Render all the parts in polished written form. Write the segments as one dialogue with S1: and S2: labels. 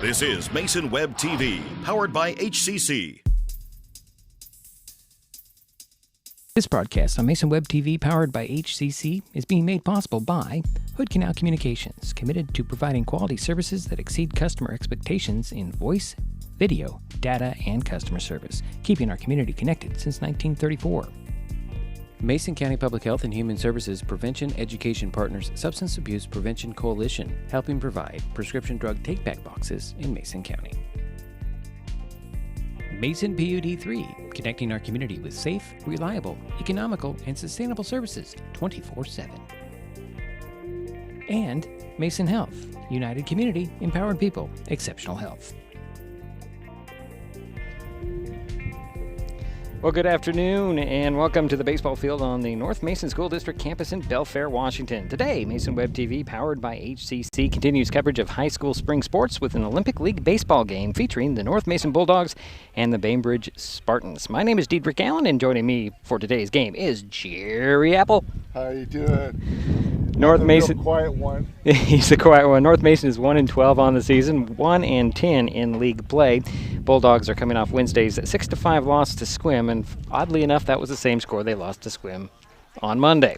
S1: This is Mason Web TV, powered by HCC.
S2: This broadcast on Mason Web TV, powered by HCC, is being made possible by Hood Canal Communications, committed to providing quality services that exceed customer expectations in voice, video, data, and customer service, keeping our community connected since 1934. Mason County Public Health and Human Services Prevention Education Partners Substance Abuse Prevention Coalition, helping provide prescription drug take-back boxes in Mason County. Mason PUD 3, connecting our community with safe, reliable, economical, and sustainable services 24/7. And Mason Health, United Community, Empowered People, Exceptional Health. Well, good afternoon, and welcome to the baseball field on the North Mason School District campus in Belfair, Washington. Today, Mason Web TV, powered by HCC, continues coverage of high school spring sports with an Olympic League baseball game featuring the North Mason Bulldogs and the Bainbridge Spartans. My name is Diedrich Allen, and joining me for today's game is Jerry Apple.
S3: How you doing?
S2: North Mason,
S3: real quiet one.
S2: He's the quiet one. North Mason is 1-12 on the season, 1-10 in league play. Bulldogs are coming off Wednesday's 6-5 loss to Sequim, and oddly enough, that was the same score they lost to Sequim on Monday.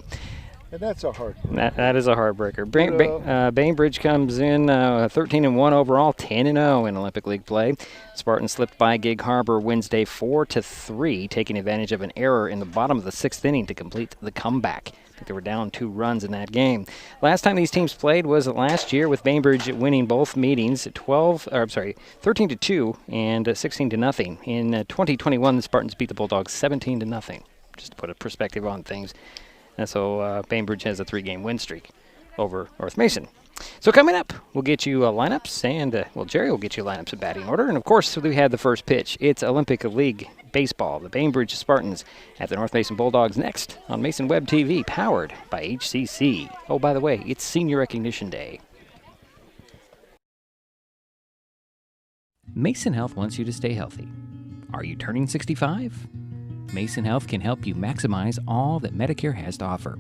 S3: And that's a heartbreaker.
S2: That is a heartbreaker. Bainbridge comes in 13-1 overall, 10-0 in Olympic League play. Spartans slipped by Gig Harbor Wednesday 4-3, taking advantage of an error in the bottom of the sixth inning to complete the comeback. I think they were down 2 runs in that game. Last time these teams played was last year, with Bainbridge winning both meetings 13-2 and 16-0. In 2021, the Spartans beat the Bulldogs 17-0. Just to put a perspective on things. And so Bainbridge has a 3-game win streak over North Mason. So coming up, we'll get you lineups, and Jerry will get you lineups in batting order. And of course, we had the first pitch. It's Olympic League baseball. The Bainbridge Spartans at the North Mason Bulldogs next on Mason Web TV, powered by HCC. Oh, by the way, it's Senior Recognition Day. Mason Health wants you to stay healthy. Are you turning 65? Mason Health can help you maximize all that Medicare has to offer.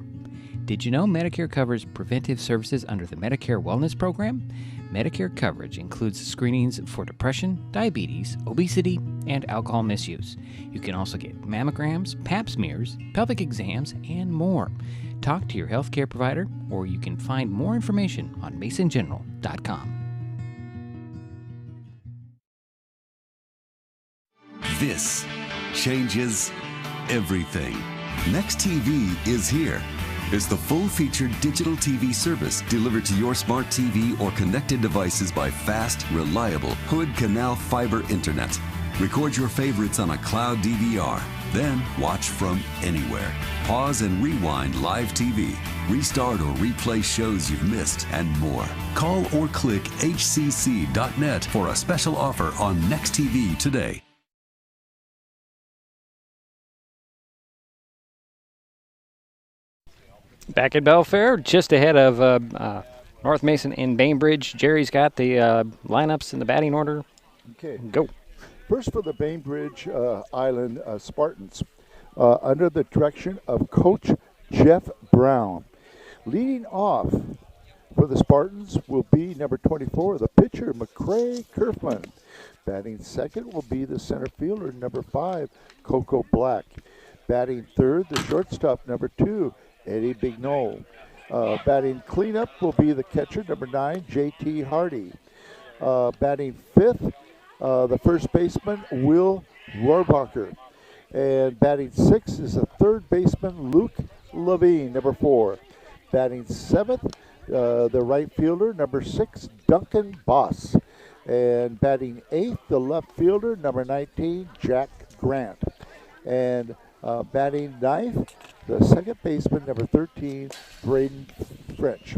S2: Did you know Medicare covers preventive services under the Medicare Wellness Program? Medicare coverage includes screenings for depression, diabetes, obesity, and alcohol misuse. You can also get mammograms, pap smears, pelvic exams, and more. Talk to your healthcare provider, or you can find more information on masongeneral.com.
S4: This changes everything. Next TV is here. It's the full-featured digital TV service delivered to your smart TV or connected devices by fast, reliable Hood Canal fiber internet. Record your favorites on a cloud DVR, then watch from anywhere. Pause and rewind live TV, restart or replay shows you've missed, and more. Call or click hcc.net for a special offer on Next TV today.
S2: Back at Belfair, just ahead of North Mason and Bainbridge. Jerry's got the lineups in the batting order.
S3: Okay.
S2: Go.
S3: First for the Bainbridge Island Spartans, under the direction of Coach Jeff Brown. Leading off for the Spartans will be number 24, the pitcher, McCray Kerfman. Batting second will be the center fielder, number 5, Coco Black. Batting third, the shortstop, number 2, Eddie Bignol. Batting cleanup will be the catcher, number 9, J.T. Hardy. Batting fifth, the first baseman, Will Rohrbacher. And batting sixth is the third baseman, Luke Levine, number 4. Batting seventh, the right fielder, number 6, Duncan Boss. And batting eighth, the left fielder, number 19, Jack Grant. And batting ninth, the second baseman, number 13, Braden French.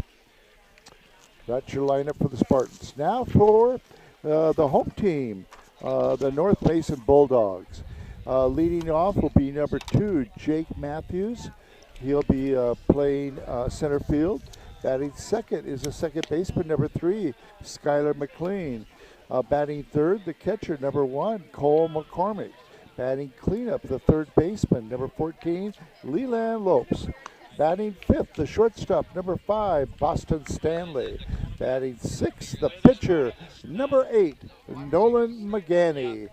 S3: That's your lineup for the Spartans. Now for the home team, the North Mason Bulldogs. Leading off will be number 2, Jake Matthews. He'll be playing center field. Batting second is the second baseman, number 3, Skylar McLean. Batting third, the catcher, number 1, Cole McCormick. Batting cleanup, the third baseman, number 14, Leland Lopes. Batting fifth, the shortstop, number 5, Boston Stanley. Batting 6, the pitcher, number 8, Nolan McGanney.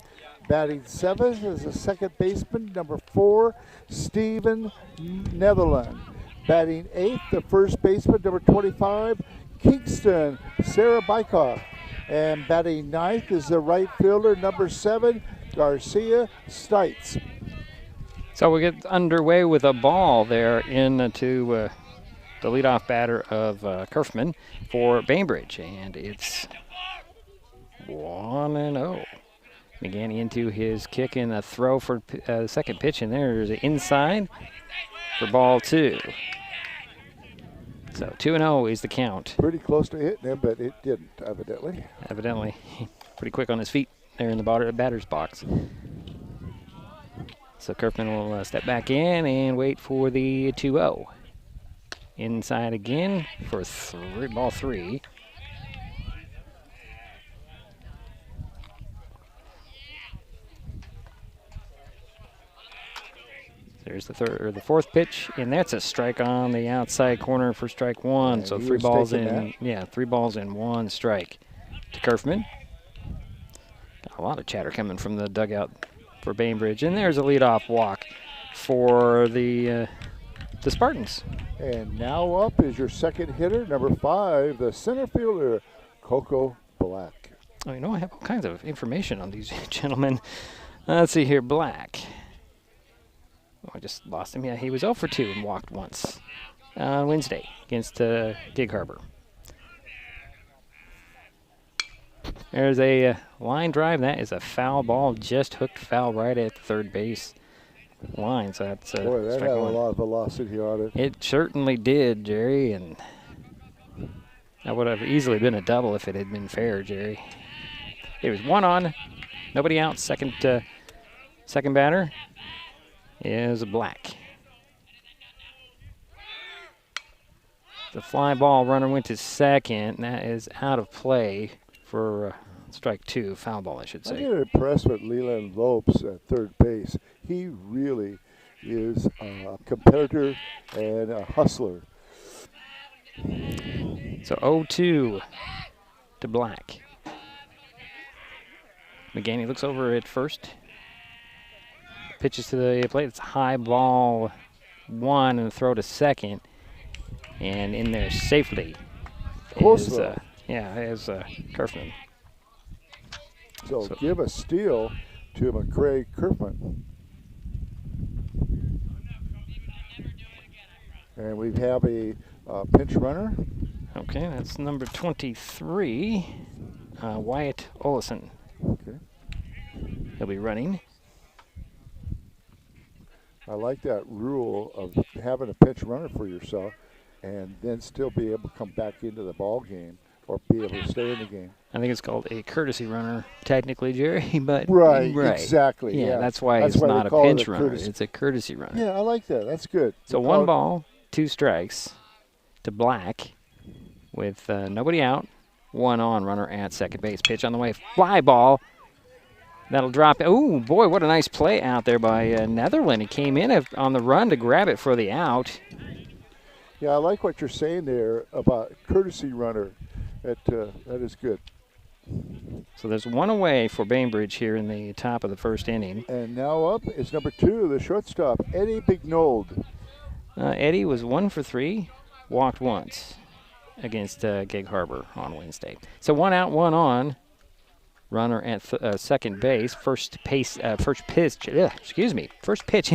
S3: Batting 7th is the second baseman, number 4, Stephen Netherland. Batting 8th, the first baseman, number 25, Kingston Sarabaikoff. And batting 9th is the right fielder, number 7, Garcia Stites.
S2: So we get underway with a ball there into the leadoff batter of Kerfman for Bainbridge, and it's 1-0. McGanney into his kick and a throw for the second pitch, and there's the inside for ball 2. So 2-0 is the count.
S3: Pretty close to hitting him, but it didn't, evidently.
S2: Evidently. Pretty quick on his feet there in the batter's box. So Kerfman will step back in and wait for the 2-0. Inside again for ball 3. There's the fourth pitch, and that's a strike on the outside corner for strike 1. So 3 balls in. Yeah, 3 balls in 1 strike to Kerfman. Got a lot of chatter coming from the dugout for Bainbridge, and there's a leadoff walk for the Spartans.
S3: And now up is your second hitter, number 5, the center fielder, Coco Black.
S2: Oh, you know, I have all kinds of information on these gentlemen. Let's see here, Black. Oh, I just lost him. Yeah, he was 0 for 2 and walked once on Wednesday against Gig Harbor. There's a line drive. That is a foul ball, just hooked foul right at third base line. So that's
S3: boy, that had a lot of velocity on it.
S2: It certainly did, Jerry, and that would have easily been a double if it had been fair, Jerry. It was 1 on, nobody out. Second batter is Black. The fly ball runner went to second, and that is out of play for strike 2, foul ball, I should say.
S3: I'm impressed with Leland Lopes at third base. He really is a competitor and a hustler.
S2: So 0-2 to Black. McGanney looks over at first. Pitches to the plate. It's a high ball 1 and a throw to second. And in there safely is Kerfman.
S3: So give a steal to McCray Kerfman. And we have a pinch runner.
S2: Okay, that's number 23, Wyatt Olison.
S3: Okay.
S2: He'll be running.
S3: I like that rule of having a pinch runner for yourself and then still be able to come back into the ball game or be able to stay in the game.
S2: I think it's called a courtesy runner, technically, Jerry, but
S3: right. Exactly.
S2: Yeah, that's why it's not a pinch runner. It's a courtesy runner.
S3: Yeah, I like that. That's good.
S2: So 1 ball, 2 strikes to Black with nobody out, 1 on, runner at second base. Pitch on the way, fly ball. That'll drop. Oh, boy, what a nice play out there by Netherland. He came in on the run to grab it for the out.
S3: Yeah, I like what you're saying there about courtesy runner. That is good.
S2: So there's 1 away for Bainbridge here in the top of the first inning.
S3: And now up is number 2, the shortstop, Eddie Bignold.
S2: Eddie was 1 for 3, walked once against Gig Harbor on Wednesday. So 1 out, 1 on. Runner at second base. First pitch in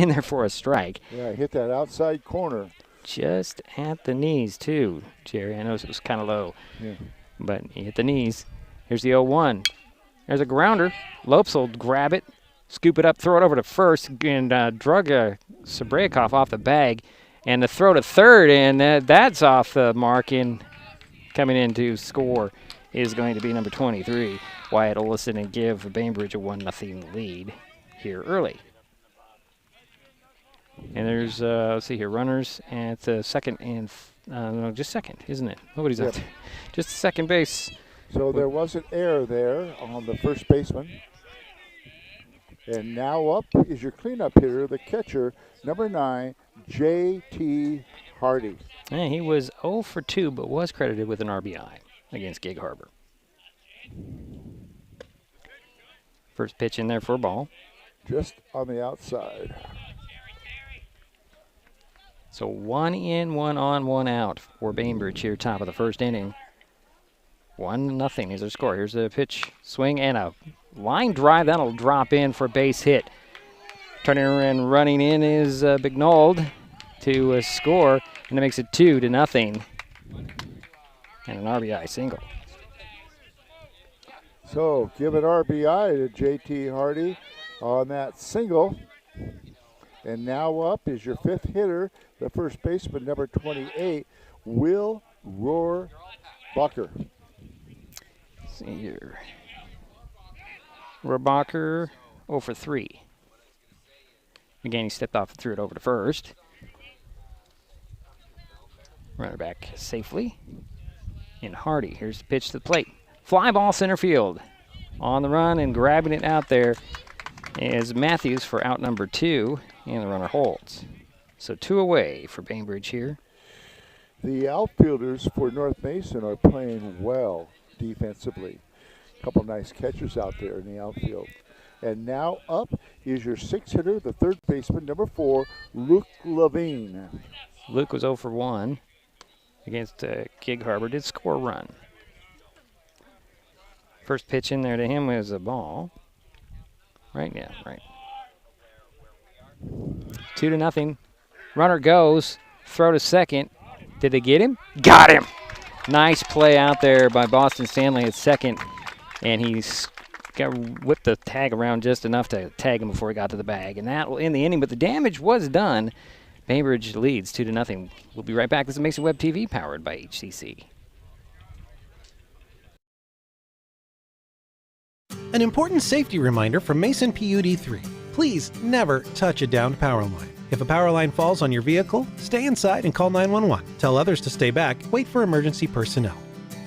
S2: there for a strike.
S3: Yeah, hit that outside corner.
S2: Just at the knees, too, Jerry. I know it was kind of low, but he hit the knees. Here's the 0-1. There's a grounder. Lopes will grab it, scoop it up, throw it over to first, and drug Sabraikoff off the bag. And the throw to third, and that's off the mark. And coming in to score is going to be number 23, Wyatt Olison, and give Bainbridge a 1-0 lead here early. And there's, let's see here, runners at second and, no, just second, isn't it? Nobody's out there. Just second base.
S3: So there was an error there on the first baseman. And now up is your cleanup hitter, the catcher, number 9, J.T. Hardy.
S2: And he was 0 for 2, but was credited with an RBI. against Gig Harbor. First pitch in there for a ball.
S3: Just on the outside.
S2: So 1 in, 1 on, 1 out for Bainbridge here, top of the first inning. 1-0 is their score. Here's a pitch, swing, and a line drive. That'll drop in for a base hit. Turning and running in is Bignold to score, and it makes it 2-0. And an RBI single.
S3: So give an RBI to JT Hardy on that single. And now up is your fifth hitter, the first baseman, number 28, Will Rohrbacher.
S2: See here. Rohrbacher 0 for 3. Again, he stepped off and threw it over to first. Runner back safely. And Hardy, here's the pitch to the plate. Fly ball center field. On the run and grabbing it out there is Matthews for out number 2, and the runner holds. So 2 away for Bainbridge here.
S3: The outfielders for North Mason are playing well defensively. A couple nice catchers out there in the outfield. And now up is your sixth hitter, the third baseman, number 4, Luke Levine.
S2: Luke was 0 for 1 against Gig Harbor, did score a run. First pitch in there to him was a ball. Right, yeah, right. 2-0. Runner goes, throw to second. Did they get him? Got him! Nice play out there by Boston Stanley at second, and he's whipped the tag around just enough to tag him before he got to the bag, and that will end the inning, but the damage was done. Bainbridge leads 2-0. We'll be right back. This is Mason Web TV, powered by HCC.
S5: An important safety reminder from Mason PUD3. Please never touch a downed power line. If a power line falls on your vehicle, stay inside and call 911. Tell others to stay back, wait for emergency personnel.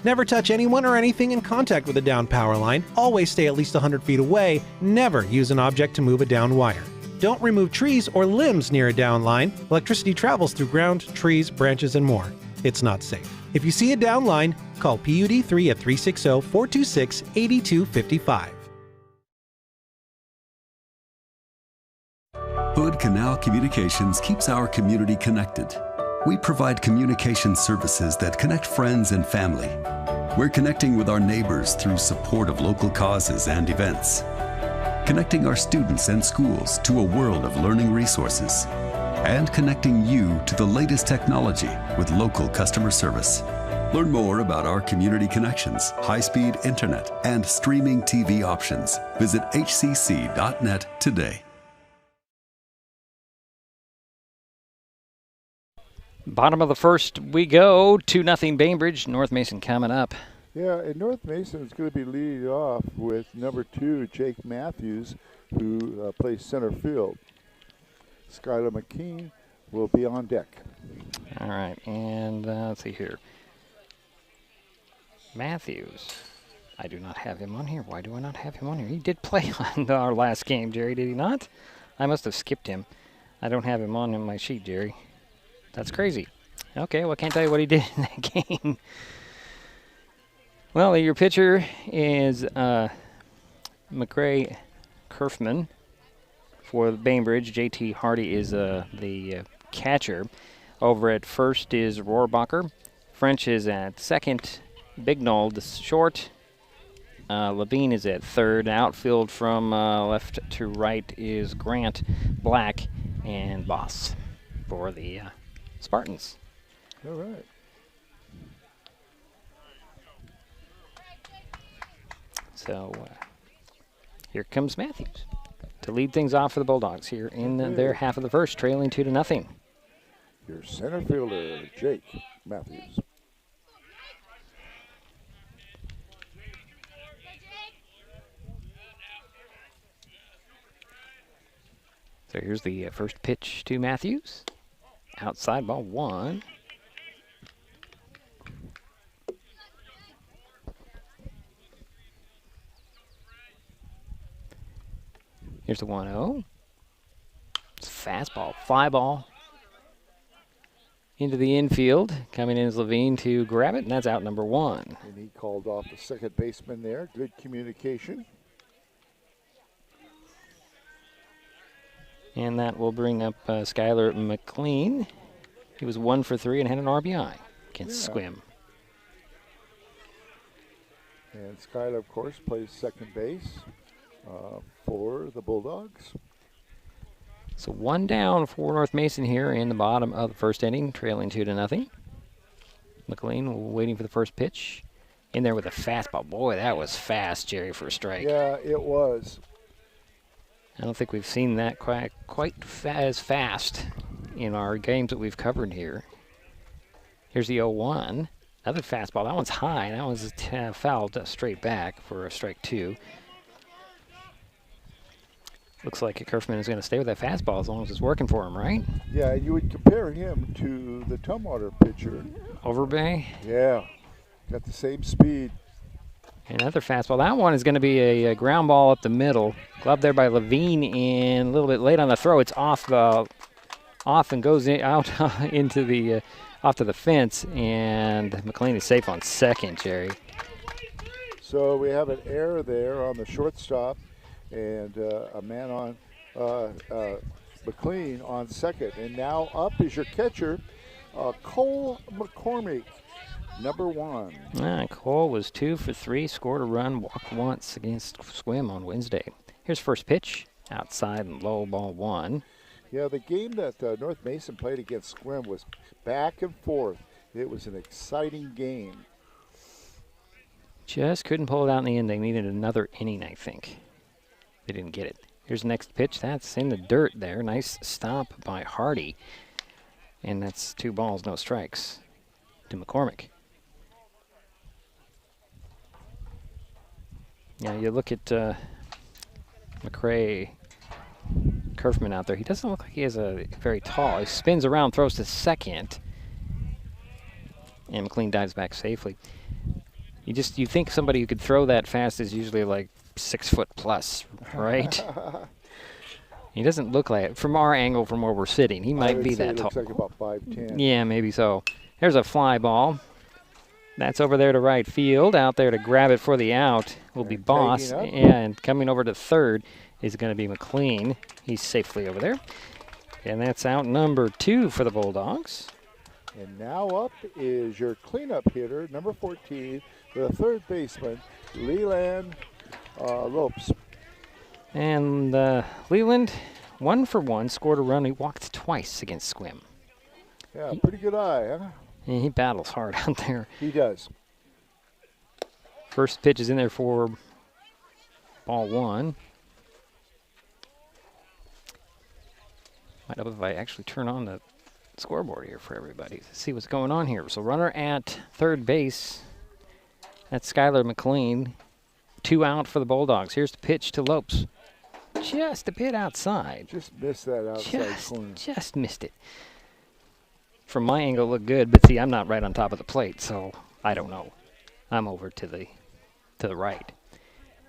S5: Never touch anyone or anything in contact with a downed power line. Always stay at least 100 feet away. Never use an object to move a downed wire. Don't remove trees or limbs near a downed line. Electricity travels through ground, trees, branches, and more. It's not safe. If you see a downed line, call PUD3 at 360-426-8255.
S4: Hood Canal Communications keeps our community connected. We provide communication services that connect friends and family. We're connecting with our neighbors through support of local causes and events. Connecting our students and schools to a world of learning resources. And connecting you to the latest technology with local customer service. Learn more about our community connections, high-speed internet, and streaming TV options. Visit hcc.net today.
S2: Bottom of the first we go. 2-0 Bainbridge. North Mason coming up.
S3: Yeah, and North Mason is going to be leading off with number 2, Jake Matthews, who plays center field. Skylar McKean will be on deck.
S2: All right, and let's see here. Matthews. I do not have him on here. Why do I not have him on here? He did play on our last game, Jerry, did he not? I must have skipped him. I don't have him on in my sheet, Jerry. That's crazy. Okay, well, I can't tell you what he did in that game. Well, your pitcher is McRae Kerfman for Bainbridge. JT Hardy is the catcher. Over at first is Rohrbacher. French is at second. Bignold is short. Levine is at third. Outfield from left to right is Grant, Black, and Boss for the Spartans.
S3: All right.
S2: So here comes Matthews to lead things off for the Bulldogs here in their half of the first, trailing 2-0.
S3: Your center fielder, Jake Matthews.
S2: So here's the first pitch to Matthews. Outside ball 1. Here's the 1-0. It's fastball, fly ball. into the infield. Coming in is Levine to grab it, and that's out number 1.
S3: And he called off the second baseman there. Good communication.
S2: And that will bring up Skylar McLean. He was 1 for 3 and had an RBI against Squim.
S3: And Skylar, of course, plays second base for the Bulldogs.
S2: So 1 down for North Mason here in the bottom of the first inning, trailing 2-0. McLean waiting for the first pitch. In there with a fastball. Boy, that was fast, Jerry, for a strike.
S3: Yeah, it was.
S2: I don't think we've seen that quite as fast in our games that we've covered here. Here's the 0-1. Another fastball. That one's high. That one's fouled straight back for a strike 2. Looks like Kerfman is going to stay with that fastball as long as it's working for him, right?
S3: Yeah, you would compare him to the Tumwater pitcher.
S2: Overbay.
S3: Yeah, got the same speed.
S2: Another fastball. That one is going to be a ground ball up the middle. Glove there by Levine, and a little bit late on the throw. It's off and goes out into the off to the fence, and McLean is safe on second, Jerry.
S3: So we have an error there on the shortstop, and a man on McLean on second. And now up is your catcher, Cole McCormick, number 1.
S2: Cole was 2 for 3, scored a run, walked once against Squim on Wednesday. Here's first pitch, outside and low, ball 1.
S3: Yeah, the game that North Mason played against Squim was back and forth. It was an exciting game.
S2: Just couldn't pull it out in the end. They needed another inning, I think. They didn't get it. Here's the next pitch. That's in the dirt there. Nice stop by Hardy. And that's 2 balls, no strikes to McCormick. Yeah, you look at McCray, Kerfman out there. He doesn't look like he is very tall. He spins around, throws to second. And McLean dives back safely. You think somebody who could throw that fast is usually like 6 foot plus, right? He doesn't look like it. From our angle, from where we're sitting, he might be that tall.
S3: Looks like about 5'10".
S2: Yeah, maybe so. There's a fly ball. That's over there to right field. Out there to grab it for the out will be Boss. And coming over to third is going to be McLean. He's safely over there. And that's out number 2 for the Bulldogs.
S3: And now up is your cleanup hitter, number 14, the third baseman, Leland Lopes.
S2: And Leland, 1 for 1, scored a run. He walked twice against Squim.
S3: Yeah, pretty good eye, huh?
S2: And he battles hard out there.
S3: He does.
S2: First pitch is in there for ball 1. Might help if I actually turn on the scoreboard here for everybody to see what's going on here. So runner at third base. That's Skylar McLean. 2 out for the Bulldogs. Here's the pitch to Lopes. Just a bit outside.
S3: Just missed that outside corner.
S2: Just missed it. From my angle, it looked good, but see, I'm not right on top of the plate, so I don't know. I'm over to the right.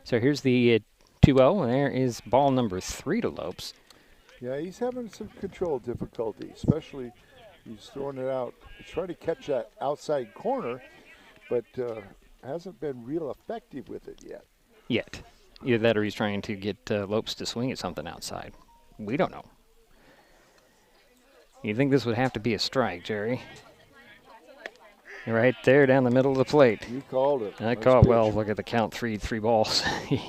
S2: So here's the 2-0, and there is ball number 3 to Lopes.
S3: Yeah, he's having some control difficulty, especially he's throwing it out. He's trying to catch that outside corner, but hasn't been real effective with it yet.
S2: Either that or he's trying to get Lopes to swing at something outside. We don't know. You think this would have to be a strike, Jerry? Right there down the middle of the plate.
S3: You called it.
S2: I called. Well, look at the count, three balls.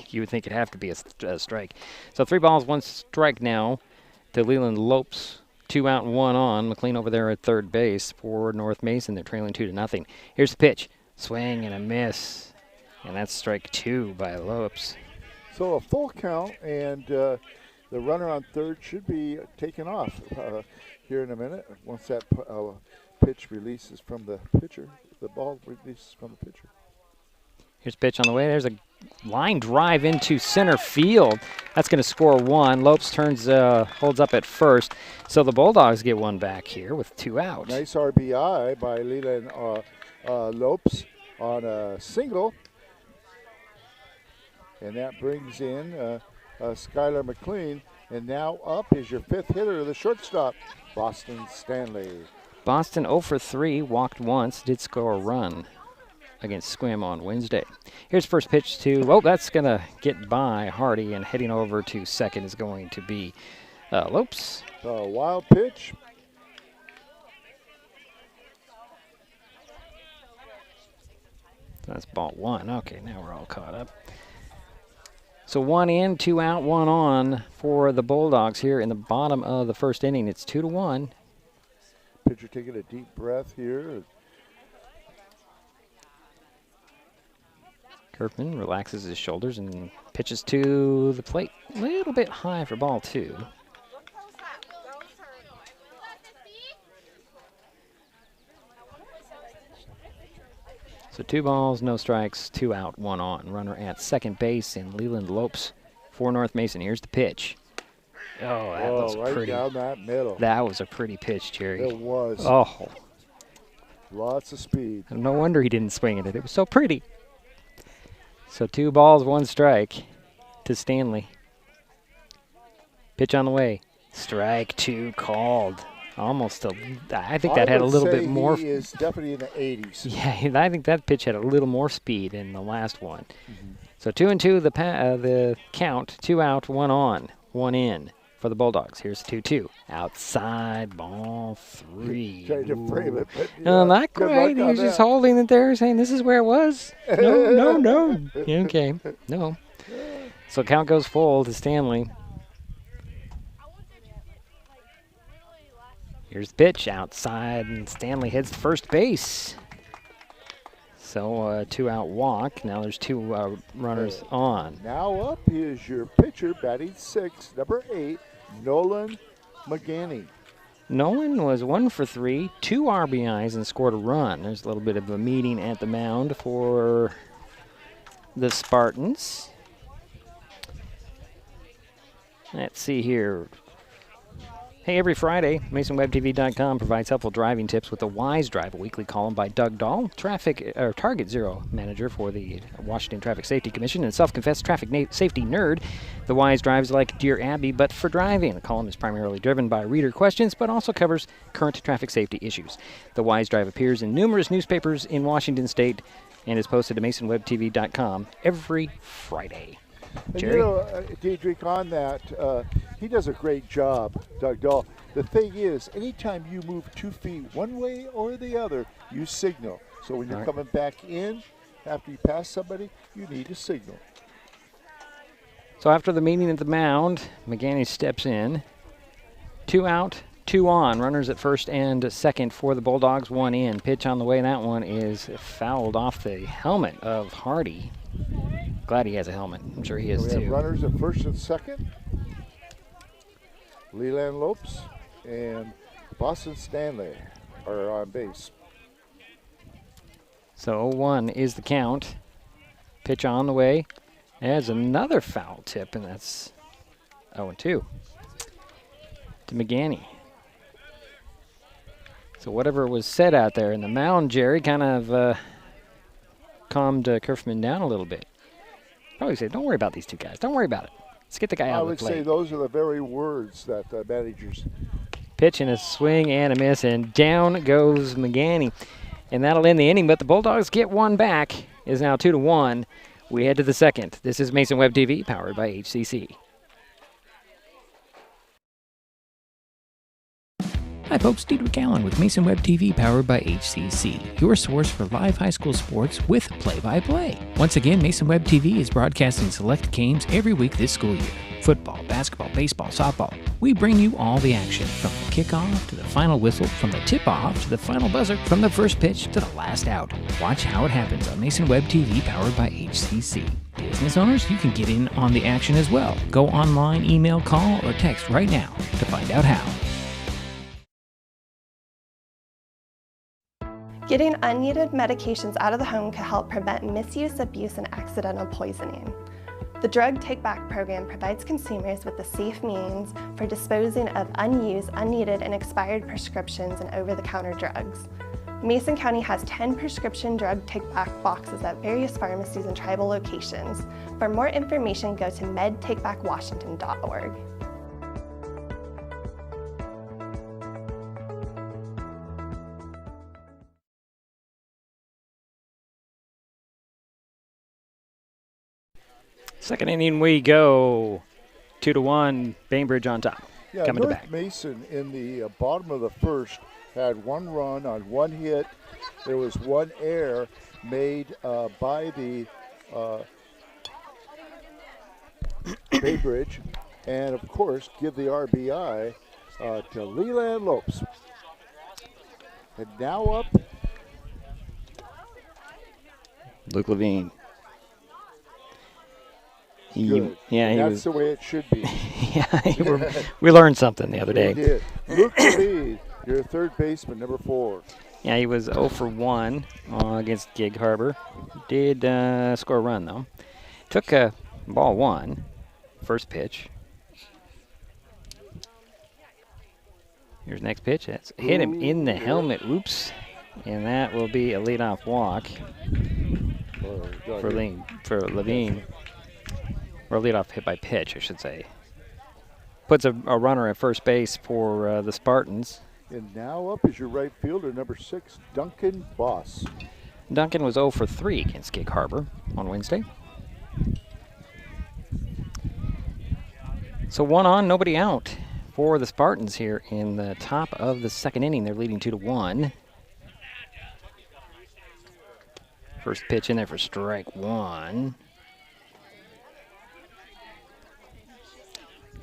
S2: You would think it'd have to be a strike. So 3 balls, 1 strike now to Leland Lopes. 2 out and 1 on. McLean over there at third base for North Mason. They're trailing 2-0. Here's the pitch. Swing and a miss. And that's strike 2 by Lopes.
S3: So a full count, and the runner on third should be taken off here in a minute. Once that pitch releases from the pitcher, the ball releases from the pitcher.
S2: Here's a pitch on the way. There's a line drive into center field. That's going to score 1. Lopes holds up at first. So the Bulldogs get 1 back here with 2 out.
S3: Nice RBI by Leland Lopes on a single. And that brings in Skylar McLean. And now up is your 5th hitter, the shortstop, Boston Stanley.
S2: Boston 0 for 3, walked once, did score a run against Squim on Wednesday. Here's first pitch to, that's going to get by Hardy, and heading over to second is going to be Lopes.
S3: Wild pitch.
S2: That's ball one. Okay, now we're all caught up. So 1 in, 2 out, 1 on for the Bulldogs here in the bottom of the first inning. It's 2-1.
S3: Pitcher taking a deep breath here.
S2: Kerfman relaxes his shoulders and pitches to the plate. A little bit high for ball 2. So 2 balls, no strikes, 2 out, 1 on. Runner at second base in Leland Lopes for North Mason. Here's the pitch. Oh, that was
S3: right
S2: pretty.
S3: Down that middle.
S2: That was a pretty pitch, Jerry.
S3: It was.
S2: Oh.
S3: Lots of speed.
S2: No wonder he didn't swing at it. It was so pretty. So 2 balls, 1 strike to Stanley. Pitch on the way. Strike 2 called. Almost I think that had a little bit more.
S3: He is definitely in the 80s.
S2: Yeah, I think that pitch had a little more speed than the last one. Mm-hmm. So 2-2 the count. 2 out, 1 on, 1 in for the Bulldogs. Here's 2-2. Outside ball 3.
S3: Trying to frame it, but
S2: no, not quite. He was just holding it there, saying this is where it was. No. Okay, no. So count goes full to Stanley. Here's the pitch outside, and Stanley heads to first base. So 2 out walk. Now there's 2 runners on.
S3: Now up is your pitcher, batting 6, number 8, Nolan McGanney.
S2: Nolan was 1 for 3, 2 RBIs, and scored a run. There's a little bit of a meeting at the mound for the Spartans. Let's see here. Hey, every Friday, MasonWebTV.com provides helpful driving tips with the Wise Drive, a weekly column by Doug Dahl, Target Zero manager for the Washington Traffic Safety Commission and self-confessed traffic safety nerd. The Wise Drive is like Dear Abby, but for driving. The column is primarily driven by reader questions, but also covers current traffic safety issues. The Wise Drive appears in numerous newspapers in Washington State and is posted to MasonWebTV.com every Friday. Jerry?
S3: Diedrich, on that, he does a great job, Doug Dahl. The thing is, anytime you move 2 feet one way or the other, you signal. So when you're coming back in, after you pass somebody, you need to signal.
S2: So after the meeting at the mound, McGanney steps in. 2 out, 2 on. Runners at first and second for the Bulldogs, 1 in. Pitch on the way. That one is fouled off the helmet of Hardy. Glad he has a helmet. I'm sure he is
S3: too.
S2: We
S3: have runners at first and second. Leland Lopes and Boston Stanley are on base.
S2: So 1 is the count. Pitch on the way. There's another foul tip, and that's 0-2 to McGanney. So whatever was said out there in the mound, Jerry, kind of calmed Kerfman down a little bit. Probably say, don't worry about these 2 guys. Don't worry about it. Let's get the guy out of the plate.
S3: I would say those are the very words that managers.
S2: Pitch and a swing and a miss, and down goes McGanney. And that'll end the inning, but the Bulldogs get 1 back. It is now 2-1. We head to the second. This is Mason Web TV, powered by HCC.
S6: Hi folks, Diedrich Allen with Mason Web TV powered by HCC, your source for live high school sports with play-by-play. Once again, Mason Web TV is broadcasting select games every week this school year. Football, basketball, baseball, softball. We bring you all the action, from the kickoff to the final whistle, from the tip-off to the final buzzer, from the first pitch to the last out. Watch how it happens on Mason Web TV powered by HCC. Business owners, you can get in on the action as well. Go online, email, call, or text right now to find out how.
S7: Getting unneeded medications out of the home can help prevent misuse, abuse, and accidental poisoning. The Drug Take Back program provides consumers with a safe means for disposing of unused, unneeded, and expired prescriptions and over-the-counter drugs. Mason County has 10 prescription drug take-back boxes at various pharmacies and tribal locations. For more information, go to medtakebackwashington.org.
S2: Second inning we go. 2-1, Bainbridge on top.
S3: Yeah,
S2: Coming to
S3: North
S2: back.
S3: Mason in the bottom of the first had one run on one hit. There was one error made by the Bainbridge, and of course, give the RBI to Leland Lopes. And now up,
S2: Luke Levine.
S3: good.
S2: Yeah,
S3: And
S2: he
S3: that's
S2: was.
S3: the way it should be.
S2: Yeah, we learned something the other
S3: They
S2: day.
S3: did. Luke Levine, your third baseman, number 4.
S2: Yeah, he was 0 for 1 against Gig Harbor. Did score a run, though. Took ball 1, first pitch. Here's next pitch. That's hit him in the helmet. Oops. And that will be a leadoff walk for Levine. Or a leadoff hit by pitch, I should say. Puts a runner at first base for the Spartans.
S3: And now up is your right fielder, number 6, Duncan Boss.
S2: Duncan was 0 for 3 against Gig Harbor on Wednesday. So 1 on, nobody out for the Spartans here in the top of the second inning. They're leading 2-1. First pitch in there for strike 1.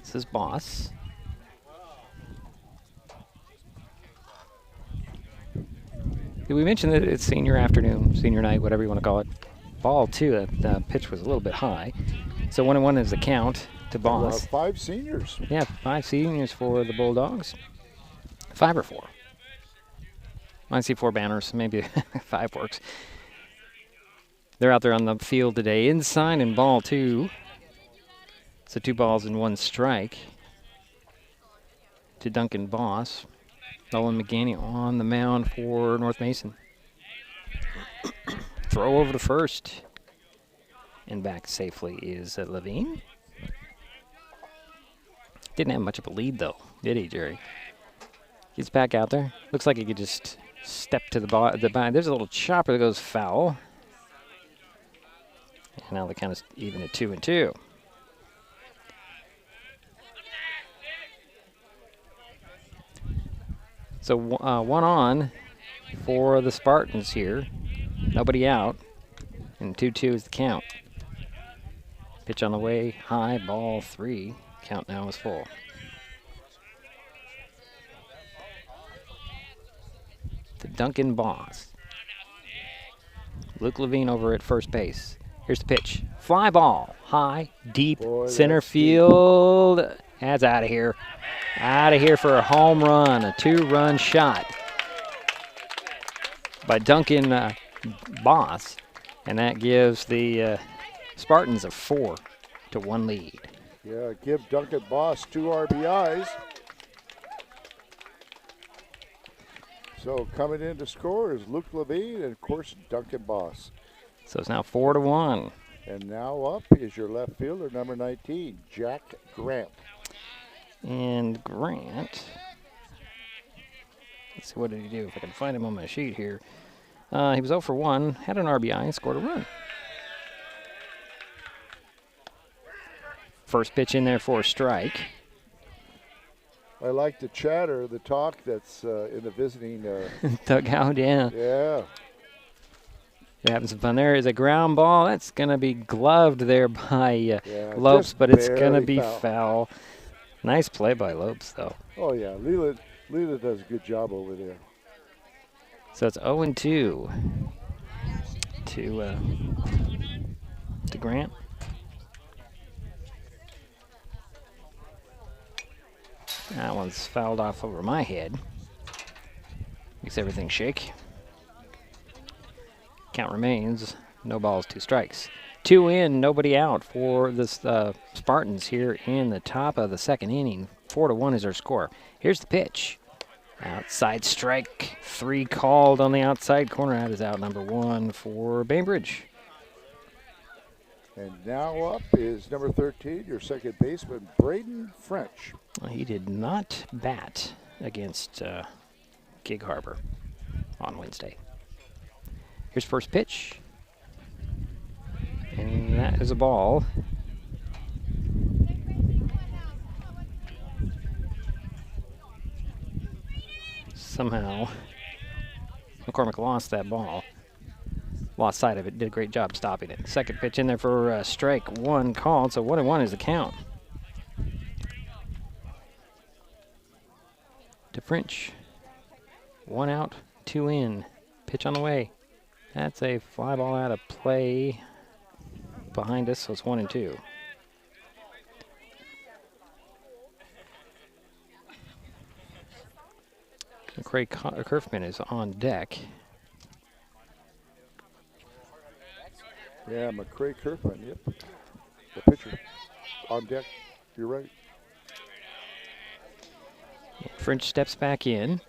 S2: This is Boss. Did we mention that it's senior afternoon, senior night, whatever you want to call it? Ball 2, that pitch was a little bit high. So 1-1 is the count to Boss.
S3: 5 seniors.
S2: Yeah, 5 seniors for the Bulldogs. 5 or 4. I see 4 banners, maybe 5 works. They're out there on the field today. Inside and ball 2. So 2 balls and 1 strike to Duncan Boss. Nolan McGanney on the mound for North Mason. Throw over to first. And back safely is Levine. Didn't have much of a lead, though, did he, Jerry? Gets back out there. Looks like he could just step to the ball. There's a little chopper that goes foul. And now they kind of even at 2-2. So 1 on for the Spartans here. Nobody out. And 2-2 is the count. Pitch on the way, high, ball 3. Count now is full. To Duncan Boss. Luke Levine over at first base. Here's the pitch. Fly ball. High, deep, center field. That's out of here. Out of here for a home run. A 2-run shot by Duncan Boss. And that gives the Spartans a 4-1 lead.
S3: Yeah, give Duncan Boss 2 RBIs. So coming in to score is Luke Levine and, of course, Duncan Boss.
S2: So it's now 4-1.
S3: And now up is your left fielder, number 19, Jack Grant.
S2: And Grant, let's see, what did he do? If I can find him on my sheet here. He was 0 for 1, had an RBI, and scored a run. First pitch in there for a strike.
S3: I like the chatter, the talk that's in the visiting.
S2: Dugout, yeah.
S3: Yeah.
S2: You're having some fun. There is a ground ball. That's going to be gloved there by Lopes,
S3: just
S2: but it's going to
S3: barely
S2: be
S3: foul.
S2: foul. Nice play by Lopes, though.
S3: Oh, yeah. Leland does a good job over there.
S2: So it's 0-2 to Grant. That one's fouled off over my head. Makes everything shake. Count remains, no balls, 2 strikes. 2 in, nobody out for the Spartans here in the top of the second inning. 4-1 is our score. Here's the pitch. Outside strike, 3 called on the outside corner. That is out number 1 for Bainbridge.
S3: And now up is number 13, your second baseman, Braden French.
S2: Well, he did not bat against Gig Harbor on Wednesday. Here's first pitch. And And that is a ball. Somehow, McCormick lost that ball. Lost sight of it. Did a great job stopping it. Second pitch in there for strike one called, so 1-1 is the count. To French. 1 out, 2 in. Pitch on the way. That's a fly ball out of play behind us, so it's 1-2. Craig Kerfman is on deck.
S3: Yeah, McCray Kerfman, yep. The pitcher on deck. You're right.
S2: French steps back in.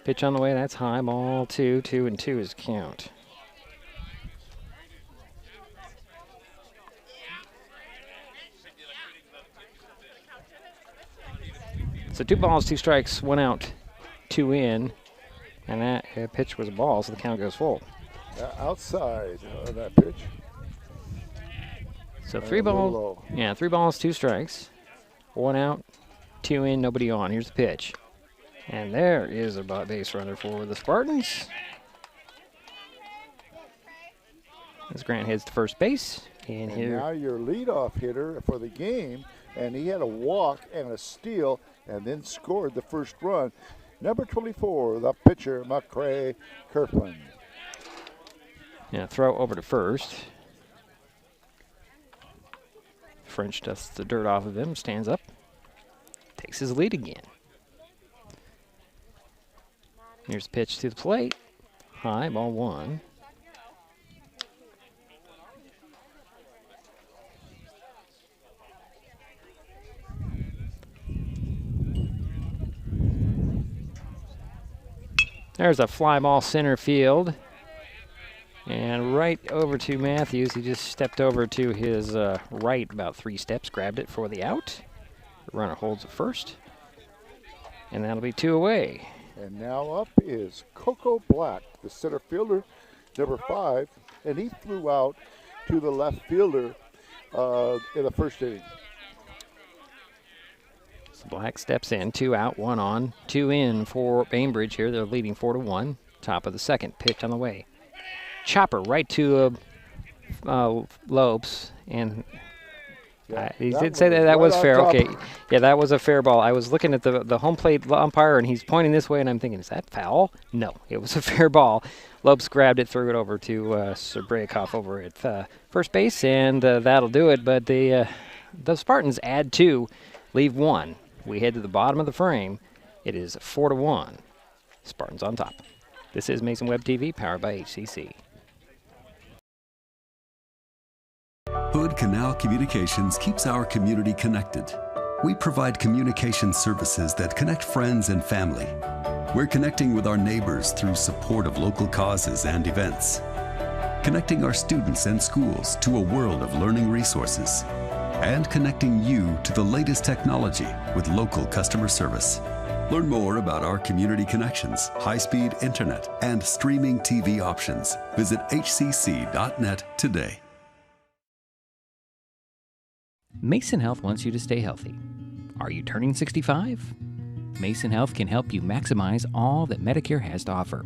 S2: Pitch on the way, that's high. Ball 2, 2-2 is the count. So 2 balls, 2 strikes, 1 out, 2 in. And that pitch was a ball, so the count goes full.
S3: Outside of that pitch.
S2: So 3 balls, 3 balls, 2 strikes, 1 out, 2 in, nobody on. Here's the pitch. And there is a base runner for the Spartans. As Grant heads to first base. And here.
S3: Now your leadoff hitter for the game, and he had a walk and a steal and then scored the first run. Number 24, the pitcher, McCray Kerfman.
S2: Yeah, throw over to first. French dusts the dirt off of him, stands up, takes his lead again. Here's the pitch to the plate. High, ball 1. There's a fly ball center field. And right over to Matthews. He just stepped over to his right about 3 steps, grabbed it for the out. The runner holds it first. And that'll be 2 away.
S3: And now up is Coco Black, the center fielder, number 5. And he flew out to the left fielder in the first inning.
S2: So Black steps in, 2 out, 1 on, 2 in for Bainbridge here. They're leading 4-1. Top of the second, pitch on the way. Chopper right to Lopes, and he did say that was fair. Okay, yeah, that was a fair ball. I was looking at the home plate umpire, and he's pointing this way, and I'm thinking, is that foul? No, it was a fair ball. Lopes grabbed it, threw it over to Serbreyakov over at first base, and that'll do it. But the Spartans add 2, leave 1. We head to the bottom of the frame. It is 4-1. Spartans on top. This is Mason Web TV, powered by HCC.
S4: Hood Canal Communications keeps our community connected. We provide communication services that connect friends and family. We're connecting with our neighbors through support of local causes and events. Connecting our students and schools to a world of learning resources. And connecting you to the latest technology with local customer service. Learn more about our community connections, high-speed internet, and streaming TV options. Visit hcc.net today.
S6: Mason Health wants you to stay healthy. Are you turning 65? Mason Health can help you maximize all that Medicare has to offer.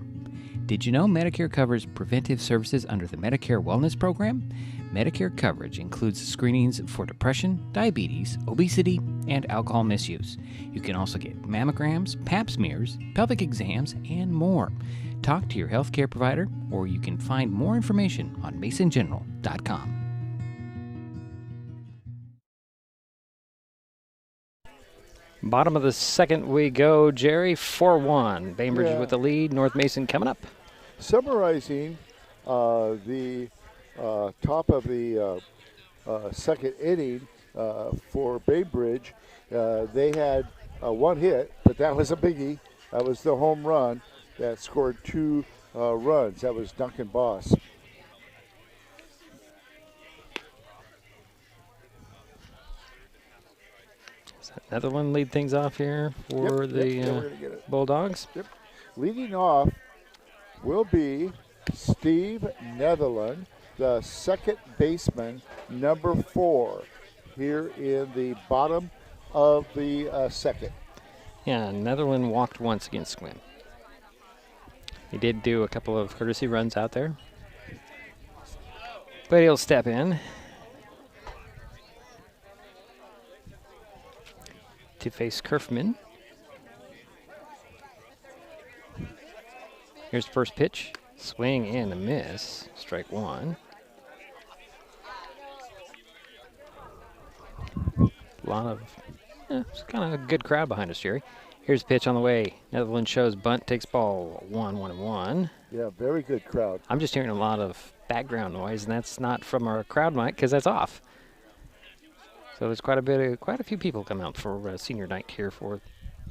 S6: Did you know Medicare covers preventive services under the Medicare Wellness Program? Medicare coverage includes screenings for depression, diabetes, obesity, and alcohol misuse. You can also get mammograms, pap smears, pelvic exams, and more. Talk to your healthcare provider, or you can find more information on masongeneral.com.
S2: Bottom of the second we go, Jerry, 4-1. Bainbridge with the lead, North Mason coming up.
S3: Summarizing the top of the second inning for Bainbridge, they had 1 hit, but that was a biggie. That was the home run that scored 2 runs. That was Duncan Boss.
S2: Netherland lead things off here for the Bulldogs.
S3: Yep. Leading off will be Steve Netherland, the second baseman, number 4, here in the bottom of the second.
S2: Yeah, Netherland walked once against Squim. He did do a couple of courtesy runs out there. But he'll step in to face Kerfman. Here's the first pitch. Swing and a miss. Strike 1. A lot of, it's kind of a good crowd behind us, Jerry. Here's the pitch on the way. Netherlands shows bunt, takes ball 1-1-1.
S3: Yeah, very good crowd.
S2: I'm just hearing a lot of background noise, and that's not from our crowd mic because that's off. So there's quite a few people come out for senior night here for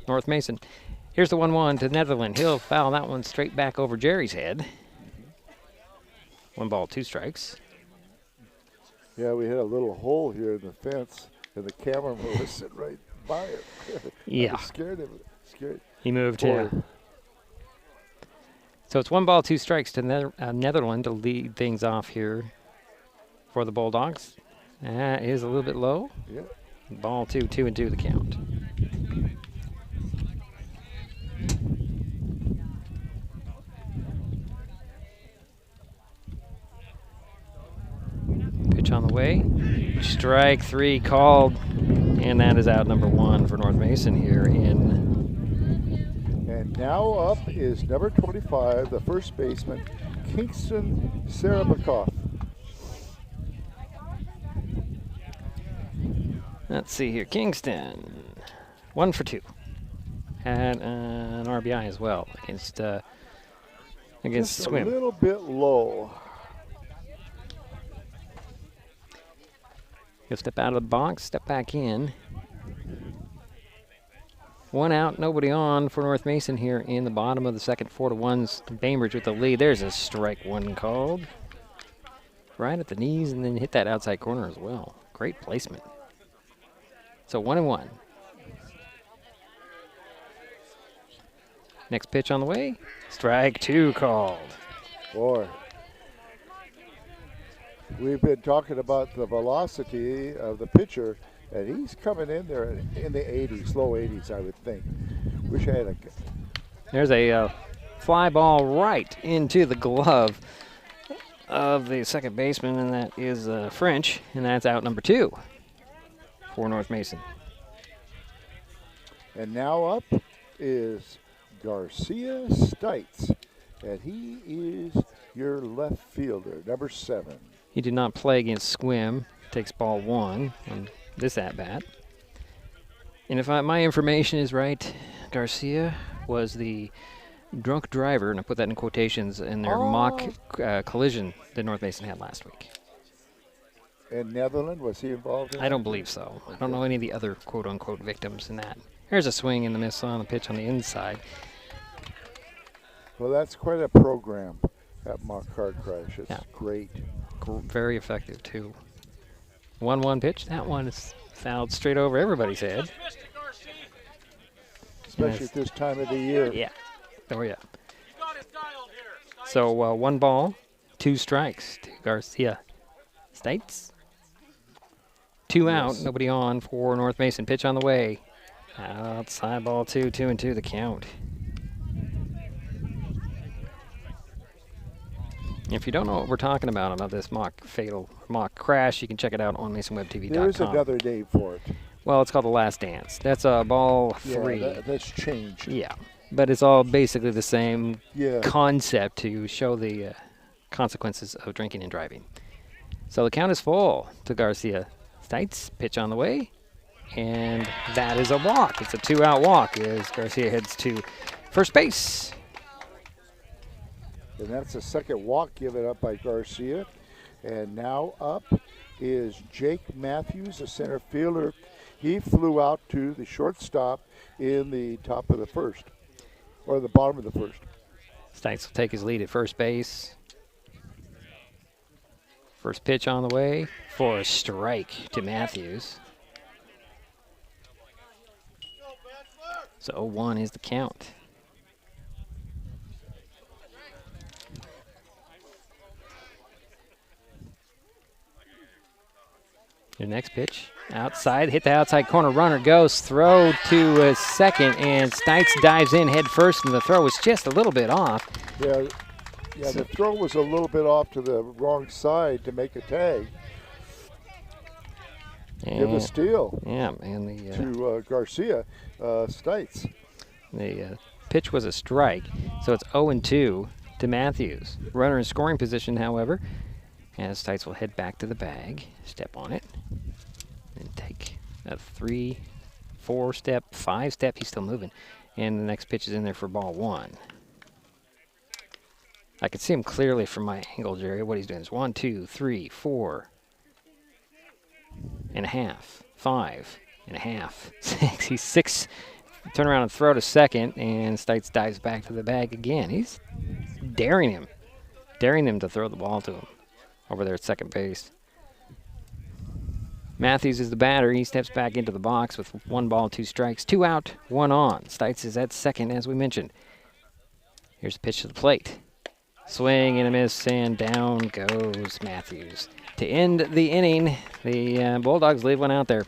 S2: North Mason. Here's the 1-1 to Netherland. He'll foul that one straight back over Jerry's head. 1 ball, 2 strikes.
S3: Yeah, we had a little hole here in the fence, and the cameraman was sitting right by it.
S2: Yeah.
S3: I was scared of it. Scared.
S2: He moved here. So it's 1 ball, 2 strikes to Netherland to lead things off here for the Bulldogs. That is a little bit low.
S3: Yeah.
S2: Ball 2, 2-2 the count. Pitch on the way. Strike 3 called. And that is out number 1 for North Mason here in.
S3: And now up is number 25, the first baseman, Kingston Sarabakov.
S2: Let's see here. Kingston. 1 for 2. Had an RBI as well against
S3: Just
S2: Swim.
S3: a little bit low.
S2: He'll step out of the box, step back in. 1 out, nobody on for North Mason here in the bottom of the second. 4-1's Bainbridge with the lead. There's a strike 1 called. Right at the knees and then hit that outside corner as well. Great placement. So 1-1. Next pitch on the way. Strike 2 called.
S3: Boy. We've been talking about the velocity of the pitcher, and he's coming in there in the 80s, low 80s, I would think. Wish I had a.
S2: There's a fly ball right into the glove of the second baseman, and that is French, and that's out number 2 for North Mason.
S3: And now up is Garcia Stites, and he is your left fielder, number 7.
S2: He did not play against Squim. Takes ball 1 on this at-bat. And if my information is right, Garcia was the drunk driver, and I put that in quotations, in their mock collision that North Mason had last week.
S3: And Netherland, was he involved in
S2: I don't believe so. I don't know any of the other quote-unquote victims in that. Here's a swing and a miss on the pitch on the inside.
S3: Well, that's quite a program, that mock car crash. It's great.
S2: Very effective, too. 1-1 pitch. That one is fouled straight over everybody's head.
S3: Especially at this time of the year.
S2: Yeah. Oh, yeah. So 1 ball, 2 strikes to Garcia Stites. 2 out, nobody on for North Mason. Pitch on the way. Outside ball 2, 2-2 the count. If you don't know what we're talking about this mock crash, you can check it out on MasonWebTV.com.
S3: There is another name for it.
S2: Well, it's called The Last Dance. That's ball 3.
S3: Yeah, that's changed.
S2: Yeah, but it's all basically the same concept to show the consequences of drinking and driving. So the count is full to Garcia Stites. Pitch on the way, and that is a walk. It's a 2-out walk as Garcia heads to first base.
S3: And that's the second walk given up by Garcia. And now up is Jake Matthews, the center fielder. He flew out to the shortstop in the top of the first, or the bottom of the first.
S2: Stites will take his lead at first base. First pitch on the way for a strike to Matthews. So 0-1 is the count. Your next pitch, outside, hit the outside corner, runner goes, throw to second, and Stites dives in head first, and the throw was just a little bit off.
S3: Yeah, the throw was a little bit off to the wrong side to make a tag. Give a steal.
S2: Yeah, and
S3: to Garcia, Stites.
S2: The pitch was a strike, so it's 0-2 to Matthews. Runner in scoring position, however, as Stites will head back to the bag, step on it, and take a 3, 4 step, 5 step. He's still moving, and the next pitch is in there for ball 1. I can see him clearly from my angle, Jerry. What he's doing is 1, 2, 3, 4 and a half, 5 and a half, 6. He's 6. Turn around and throw to second, and Stites dives back to the bag again. He's daring him to throw the ball to him over there at second base. Matthews is the batter. He steps back into the box with 1 ball, 2 strikes, 2 out, 1 on. Stites is at second, as we mentioned. Here's the pitch to the plate. Swing and a miss, and down goes Matthews. To end the inning, the Bulldogs leave one out there.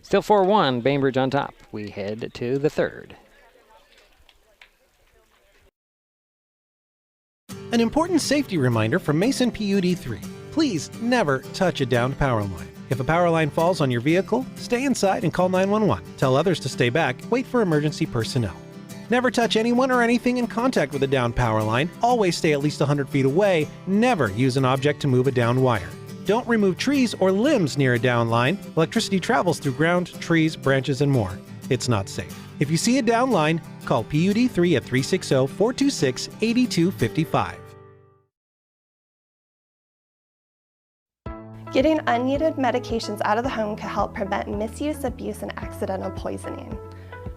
S2: Still 4-1, Bainbridge on top. We head to the third.
S5: An important safety reminder from Mason PUD3. Please never touch a downed power line. If a power line falls on your vehicle, stay inside and call 911. Tell others to stay back, wait for emergency personnel. Never touch anyone or anything in contact with a downed power line. Always stay at least 100 feet away. Never use an object to move a downed wire. Don't remove trees or limbs near a down line. Electricity travels through ground, trees, branches, and more. It's not safe. If you see a down line, call PUD3 at 360-426-8255.
S7: Getting unneeded medications out of the home can help prevent misuse, abuse, and accidental poisoning.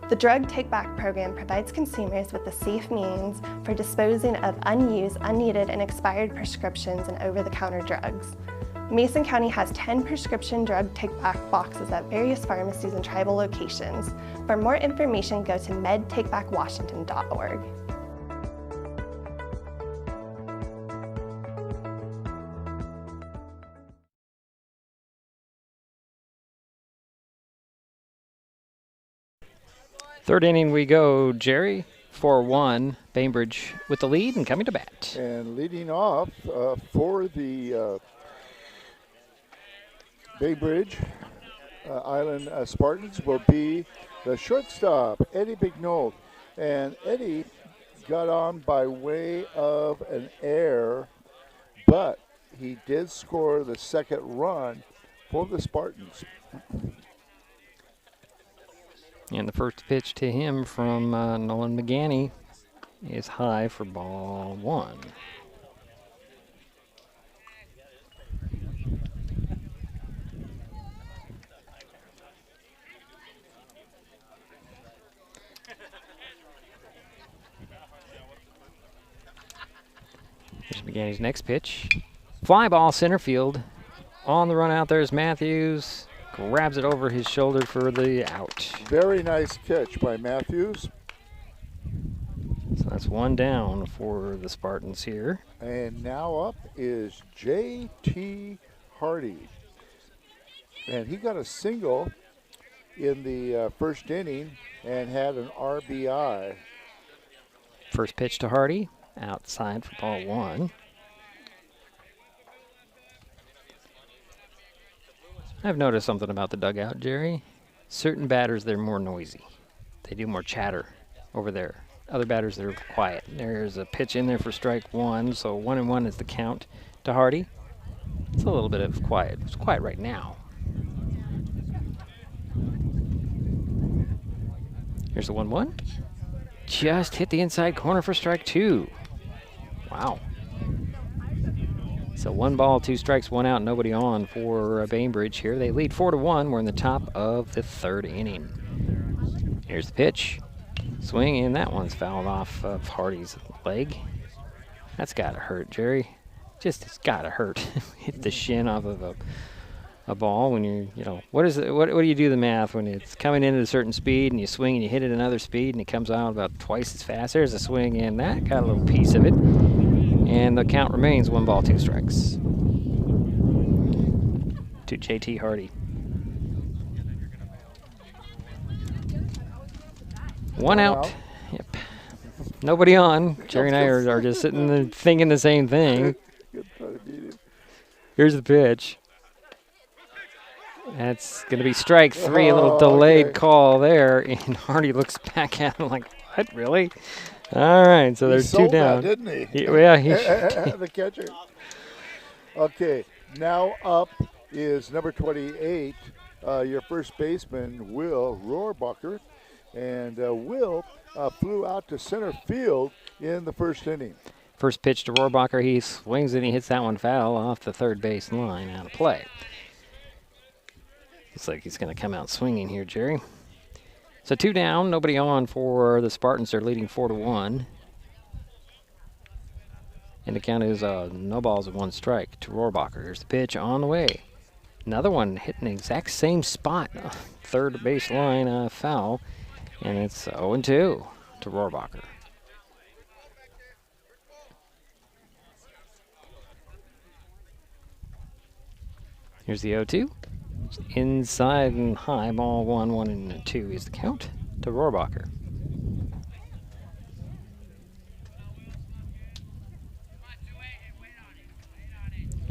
S7: The Drug Take-Back program provides consumers with a safe means for disposing of unused, unneeded, and expired prescriptions and over-the-counter drugs. Mason County has 10 prescription drug take-back boxes at various pharmacies and tribal locations. For more information, go to medtakebackwashington.org.
S2: Third inning we go, Jerry. 4-1, Bainbridge with the lead and coming to bat.
S3: And leading off for the Bainbridge Island Spartans will be the shortstop, Eddie Bignol. And Eddie got on by way of an error, but he did score the second run for the Spartans.
S2: And the first pitch to him from Nolan McGanney is high for ball 1. Here's McGanney's next pitch. Fly ball center field. On the run out there is Matthews. Grabs it over his shoulder for the out.
S3: Very nice catch by Matthews.
S2: So that's 1 down for the Spartans here.
S3: And now up is J.T. Hardy. And he got a single in the first inning and had an RBI.
S2: First pitch to Hardy, outside for ball 1. I've noticed something about the dugout, Jerry. Certain batters, they're more noisy. They do more chatter over there. Other batters, they're quiet. There's a pitch in there for strike 1, so 1-1 is the count to Hardy. It's a little bit of quiet. It's quiet right now. Here's the 1-1. Just hit the inside corner for strike 2. Wow. So 1 ball, 2 strikes, 1 out, nobody on for Bainbridge here. They lead 4-1. We're in the top of the third inning. Here's the pitch. Swing, and that one's fouled off of Hardy's leg. That's got to hurt, Jerry. It's got to hurt. Hit the shin off of a ball when you're, what do you do the math when it's coming in at a certain speed and you swing and you hit it another speed and it comes out about twice as fast? There's a swing, and that got a little piece of it. And the count remains 1 ball, 2 strikes. to J.T. Hardy. One out. Yep. Nobody on. Jerry and I are just sitting there thinking the same thing. Here's the pitch. That's going to be strike three. A little delayed call there. And Hardy looks back at him like, what, really? All right, so there's two down.
S3: That, didn't he?
S2: Yeah, he
S3: the catcher. Okay, now up is number 28, your first baseman, Will Rohrbacher. And Will flew out to center field in the first inning.
S2: First pitch to Rohrbacher. He swings and he hits that one foul off the third base line out of play. Looks like he's going to come out swinging here, Jerry. So two down, nobody on for the Spartans. They're leading 4-1. And the count is no balls and one strike to Rohrbacher. Here's the pitch on the way. Another one hitting the exact same spot. Third base line foul. And it's 0-2 to Rohrbacher. Here's the 0-2. Inside and high, ball 1-2 is the count to Rohrbacher.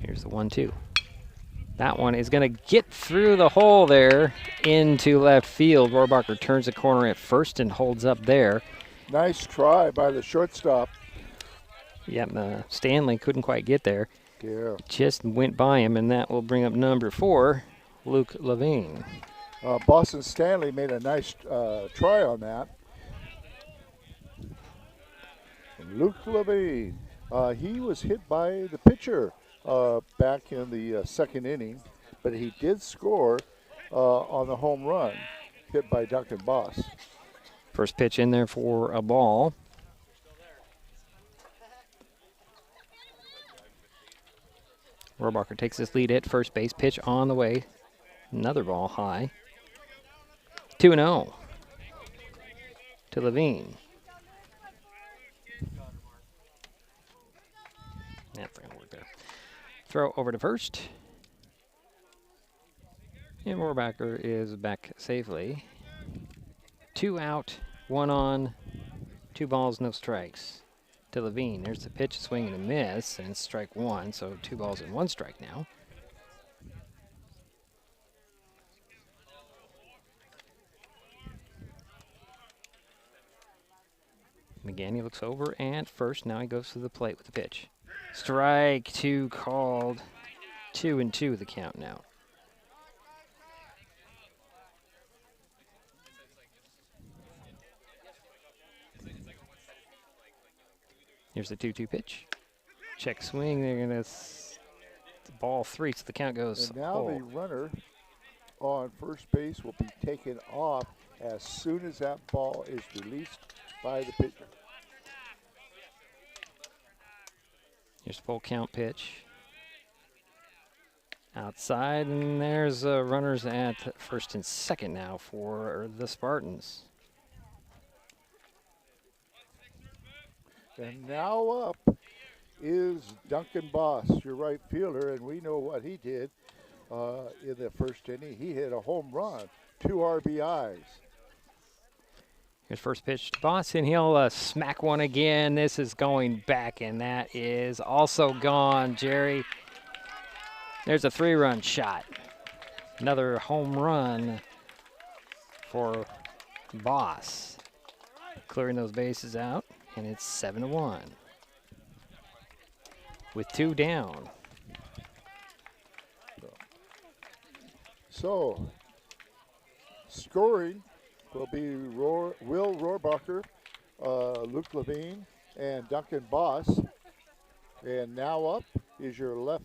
S2: Here's the 1-2. That one is going to get through the hole there into left field. Rohrbacher turns the corner at first and holds up there.
S3: Nice try by the shortstop.
S2: Yep, Stanley couldn't quite get there.
S3: Yeah.
S2: Just went by him, and that will bring up number 4, Luke Levine.
S3: Boston Stanley made a nice try on that. And Luke Levine, he was hit by the pitcher back in the second inning, but he did score on the home run hit by Duncan Boss.
S2: First pitch in there for a ball. Rohrbacher takes his lead at first base. Pitch on the way. Another ball high. 2-0 to Levine. That's not going to work there. Throw over to first. And Rohrbacher is back safely. 2 out, 1 on, 2 balls, no strikes to Levine. There's the pitch, swing and a miss, and strike 1, so 2 balls and 1 strike now. And again, he looks over at first. Now he goes to the plate with the pitch. Strike 2 called. 2-2 the count now. Here's the 2-2 pitch. Check swing. They're going to ball 3, so the count goes.
S3: And now the runner on first base will be taken off as soon as that ball is released by the pitcher.
S2: Here's the full count pitch. Outside, and there's runners at first and second now for the Spartans.
S3: And now up is Duncan Boss, your right fielder, and we know what he did in the first inning. He hit a home run, 2 RBIs.
S2: Here's first pitch to Boss, and he'll smack one again. This is going back, and that is also gone, Jerry. There's a 3-run shot. Another home run for Boss. Clearing those bases out. And it's 7-1 with 2 down.
S3: So, scoring will be Will Rohrbacher, Luke Levine, and Duncan Boss. And now up is your left.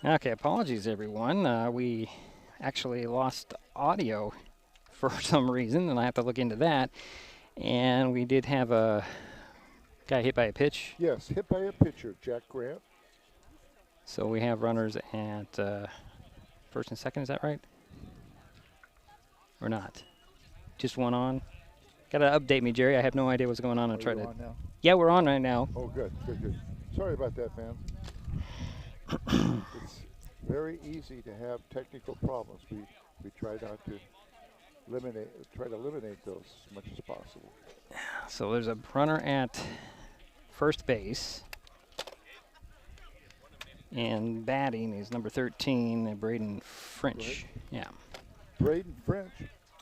S2: Okay, apologies, everyone. We actually lost audio for some reason, and I have to look into that. And we did have a guy hit by a pitch.
S3: Yes, hit by a pitcher, Jack Grant.
S2: So we have runners at first and second, is that right? Or not? Just one on? Got to update me, Jerry. I have no idea what's going on.
S3: Are you on now?
S2: Yeah, we're on right now.
S3: Oh, good. Sorry about that, man. It's very easy to have technical problems. We try not to eliminate those as much as possible.
S2: So there's a runner at first base. And batting is number 13, Braden French. Yeah.
S3: Braden French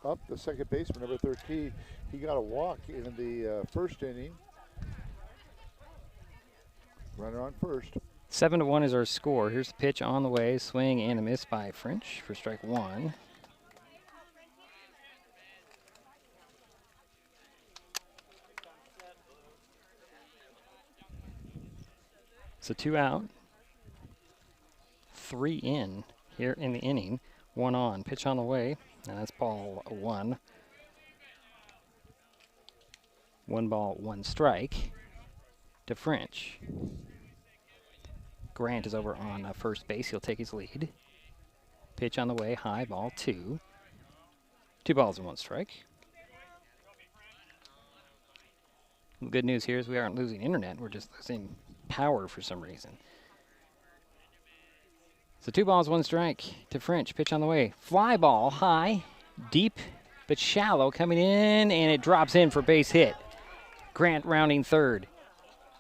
S3: up the second baseman, number 13. He got a walk in the first inning. Runner on first.
S2: 7-1 is our score. Here's the pitch on the way. Swing and a miss by French for strike one. So 2 out. 3 in here in the inning. 1 on. Pitch on the way. And that's ball 1. 1 ball, 1 strike to French. Grant is over on first base. He'll take his lead. Pitch on the way. High ball 2. 2 balls and 1 strike. The good news here is we aren't losing internet. We're just losing power for some reason. So 2 balls, 1 strike to French. Pitch on the way. Fly ball high, deep but shallow coming in, and it drops in for base hit. Grant rounding third.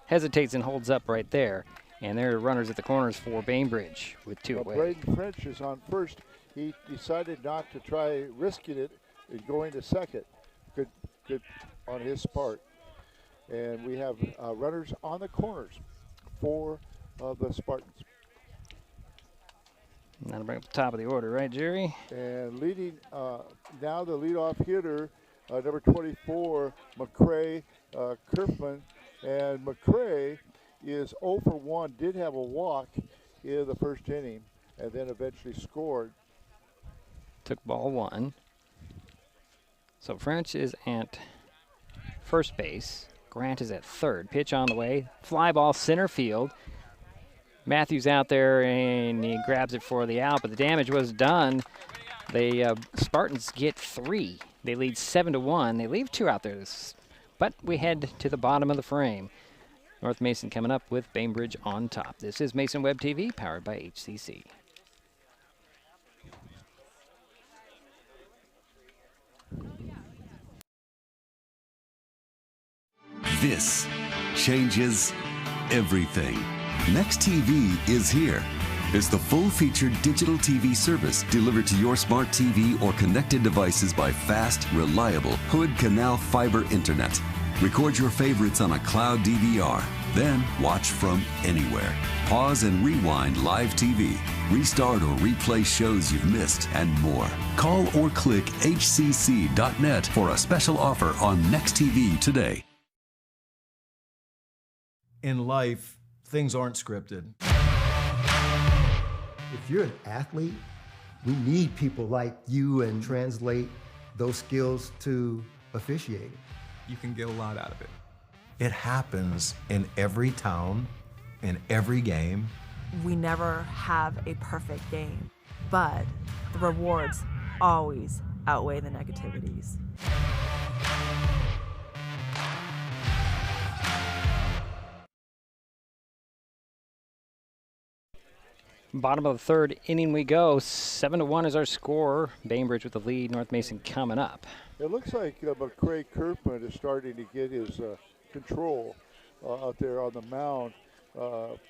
S2: Hesitates and holds up right there. And there are runners at the corners for Bainbridge with 2 away.
S3: Braden French is on first. He decided not to try risking it and going to second. Good on his part. And we have runners on the corners for the Spartans.
S2: And that'll bring up the top of the order, right, Jerry?
S3: And leading now the leadoff hitter, number 24, McCray Kerfman. And McCray is 0 for 1, did have a walk in the first inning, and then eventually scored.
S2: Took ball 1. So French is at first base. Grant is at third. Pitch on the way. Fly ball center field. Matthews out there, and he grabs it for the out, but the damage was done. The Spartans get 3. They lead 7-1. They leave 2 out there. But we head to the bottom of the frame. North Mason coming up with Bainbridge on top. This is Mason Web TV, powered by HCC.
S4: This changes everything. Next TV is here. It's the full-featured digital TV service delivered to your smart TV or connected devices by fast, reliable Hood Canal fiber internet. Record your favorites on a cloud DVR, then watch from anywhere. Pause and rewind live TV, restart or replay shows you've missed, and more. Call or click hcc.net for a special offer on Next TV today.
S8: In life, things aren't scripted.
S9: If you're an athlete, we need people like you and translate those skills to officiating.
S10: You can get a lot out of it.
S8: It happens in every town, in every game.
S11: We never have a perfect game, but the rewards always outweigh the negativities.
S2: Bottom of the third inning we go. 7-1 is our score. Bainbridge with the lead. North Mason coming up.
S3: It looks like McCray Kerfman is starting to get his control out there on the mound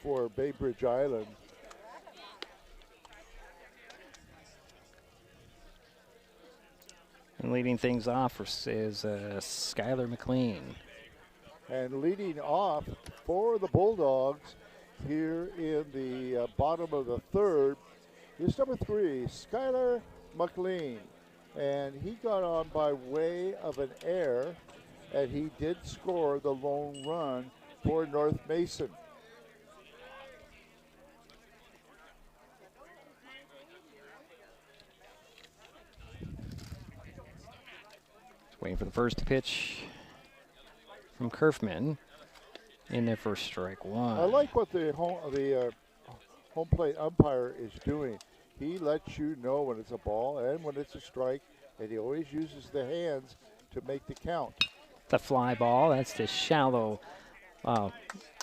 S3: for Bainbridge Island.
S2: And leading things off is Skylar McLean.
S3: And leading off for the Bulldogs here in the bottom of the third is number 3, Skylar McLean. And he got on by way of an error, and he did score the lone run for North Mason.
S2: Waiting for the first pitch from Kerfman in their first strike one.
S3: I like what the home plate umpire is doing. He lets you know when it's a ball and when it's a strike, and he always uses the hands to make the count.
S2: The fly ball, that's the shallow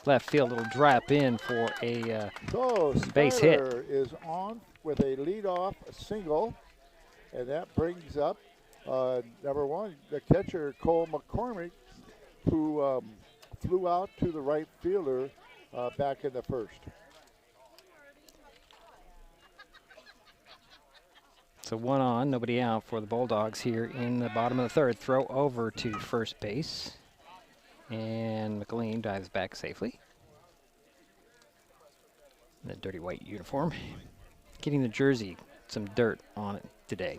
S2: left field. Little drop in for a base hit.
S3: Skyler is on with a leadoff single, and that brings up number one, the catcher Cole McCormick, who flew out to the right fielder back in the first.
S2: So 1 on, nobody out for the Bulldogs here in the bottom of the third. Throw over to first base, and McLean dives back safely. In the dirty white uniform, getting the jersey some dirt on it today.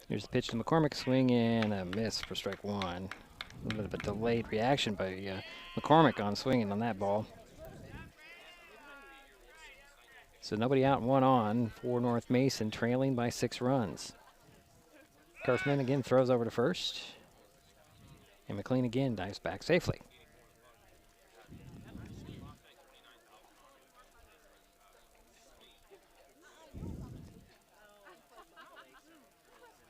S2: Here's the pitch to McCormick, swing and a miss for strike one. A little bit of a delayed reaction by McCormick on swinging on that ball. So nobody out, 1 on for North Mason, trailing by 6 runs. Kerfman again throws over to first, and McLean again dives back safely.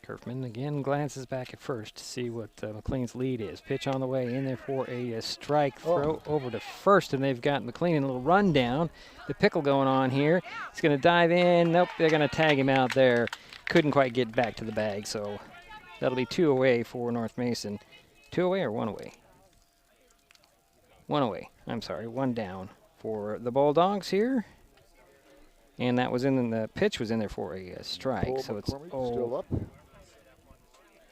S2: Kerfman again glances back at first to see what McLean's lead is. Pitch on the way in there for a strike. Throw over to first, and they've got McLean in a little rundown. The pickle going on here. He's going to dive in. Nope, they're going to tag him out there. Couldn't quite get back to the bag, so that'll be 2 away for North Mason. 2 away or 1 away? 1 away. I'm sorry, 1 down for the Bulldogs here. And that was in the pitch was in there for a strike. So it's
S3: still up.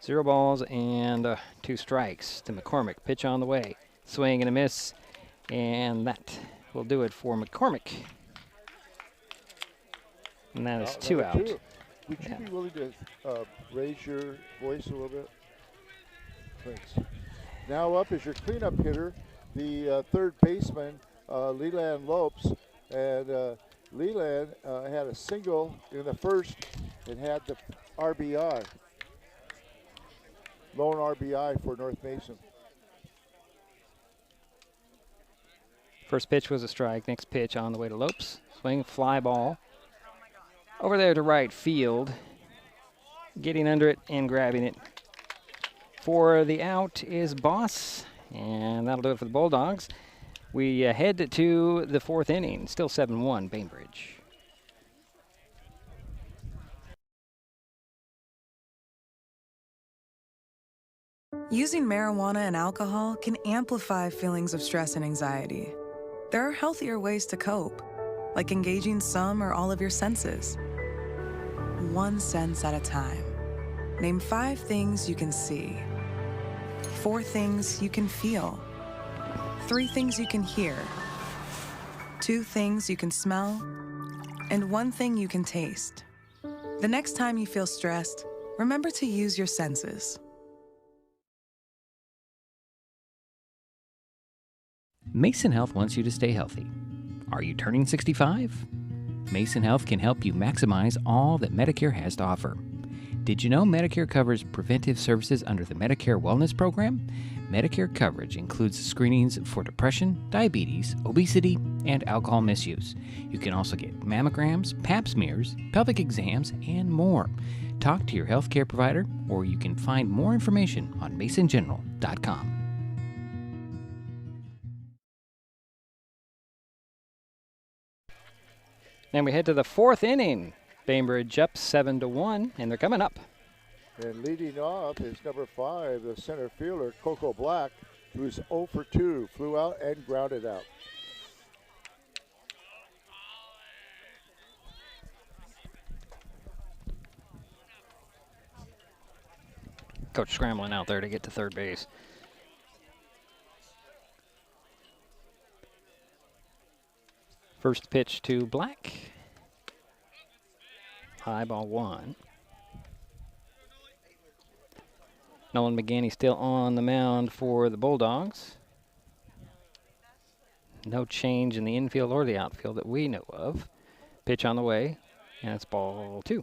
S2: 0 balls and 2 strikes to McCormick. Pitch on the way. Swing and a miss. And that will do it for McCormick. And that is 2 out.
S3: Would you be willing to raise your voice a little bit? Thanks. Now up is your cleanup hitter, the third baseman, Leland Lopes. And Leland had a single in the first and had the RBI. Lone RBI for North Mason.
S2: First pitch was a strike. Next pitch on the way to Lopes. Swing, fly ball. Over there to right field. Getting under it and grabbing it. For the out is Boss. And that'll do it for the Bulldogs. We head to the 4th inning. Still 7-1 Bainbridge.
S12: Using marijuana and alcohol can amplify feelings of stress and anxiety. There are healthier ways to cope, like engaging some or all of your senses. 1 sense at a time. Name 5 things you can see, 4 things you can feel, 3 things you can hear, 2 things you can smell, and 1 thing you can taste. The next time you feel stressed, remember to use your senses.
S6: Mason Health wants you to stay healthy. Are you turning 65? Mason Health can help you maximize all that Medicare has to offer. Did you know Medicare covers preventive services under the Medicare Wellness Program? Medicare coverage includes screenings for depression, diabetes, obesity, and alcohol misuse. You can also get mammograms, pap smears, pelvic exams, and more. Talk to your healthcare provider, or you can find more information on masongeneral.com.
S2: And we head to the 4th inning. Bainbridge up 7-1, and they're coming up.
S3: And leading off is number 5, the center fielder, Coco Black, who's 0 for 2, flew out and grounded out.
S2: Coach scrambling out there to get to third base. First pitch to Black. High ball 1. Nolan McGanney still on the mound for the Bulldogs. No change in the infield or the outfield that we know of. Pitch on the way, and it's ball 2.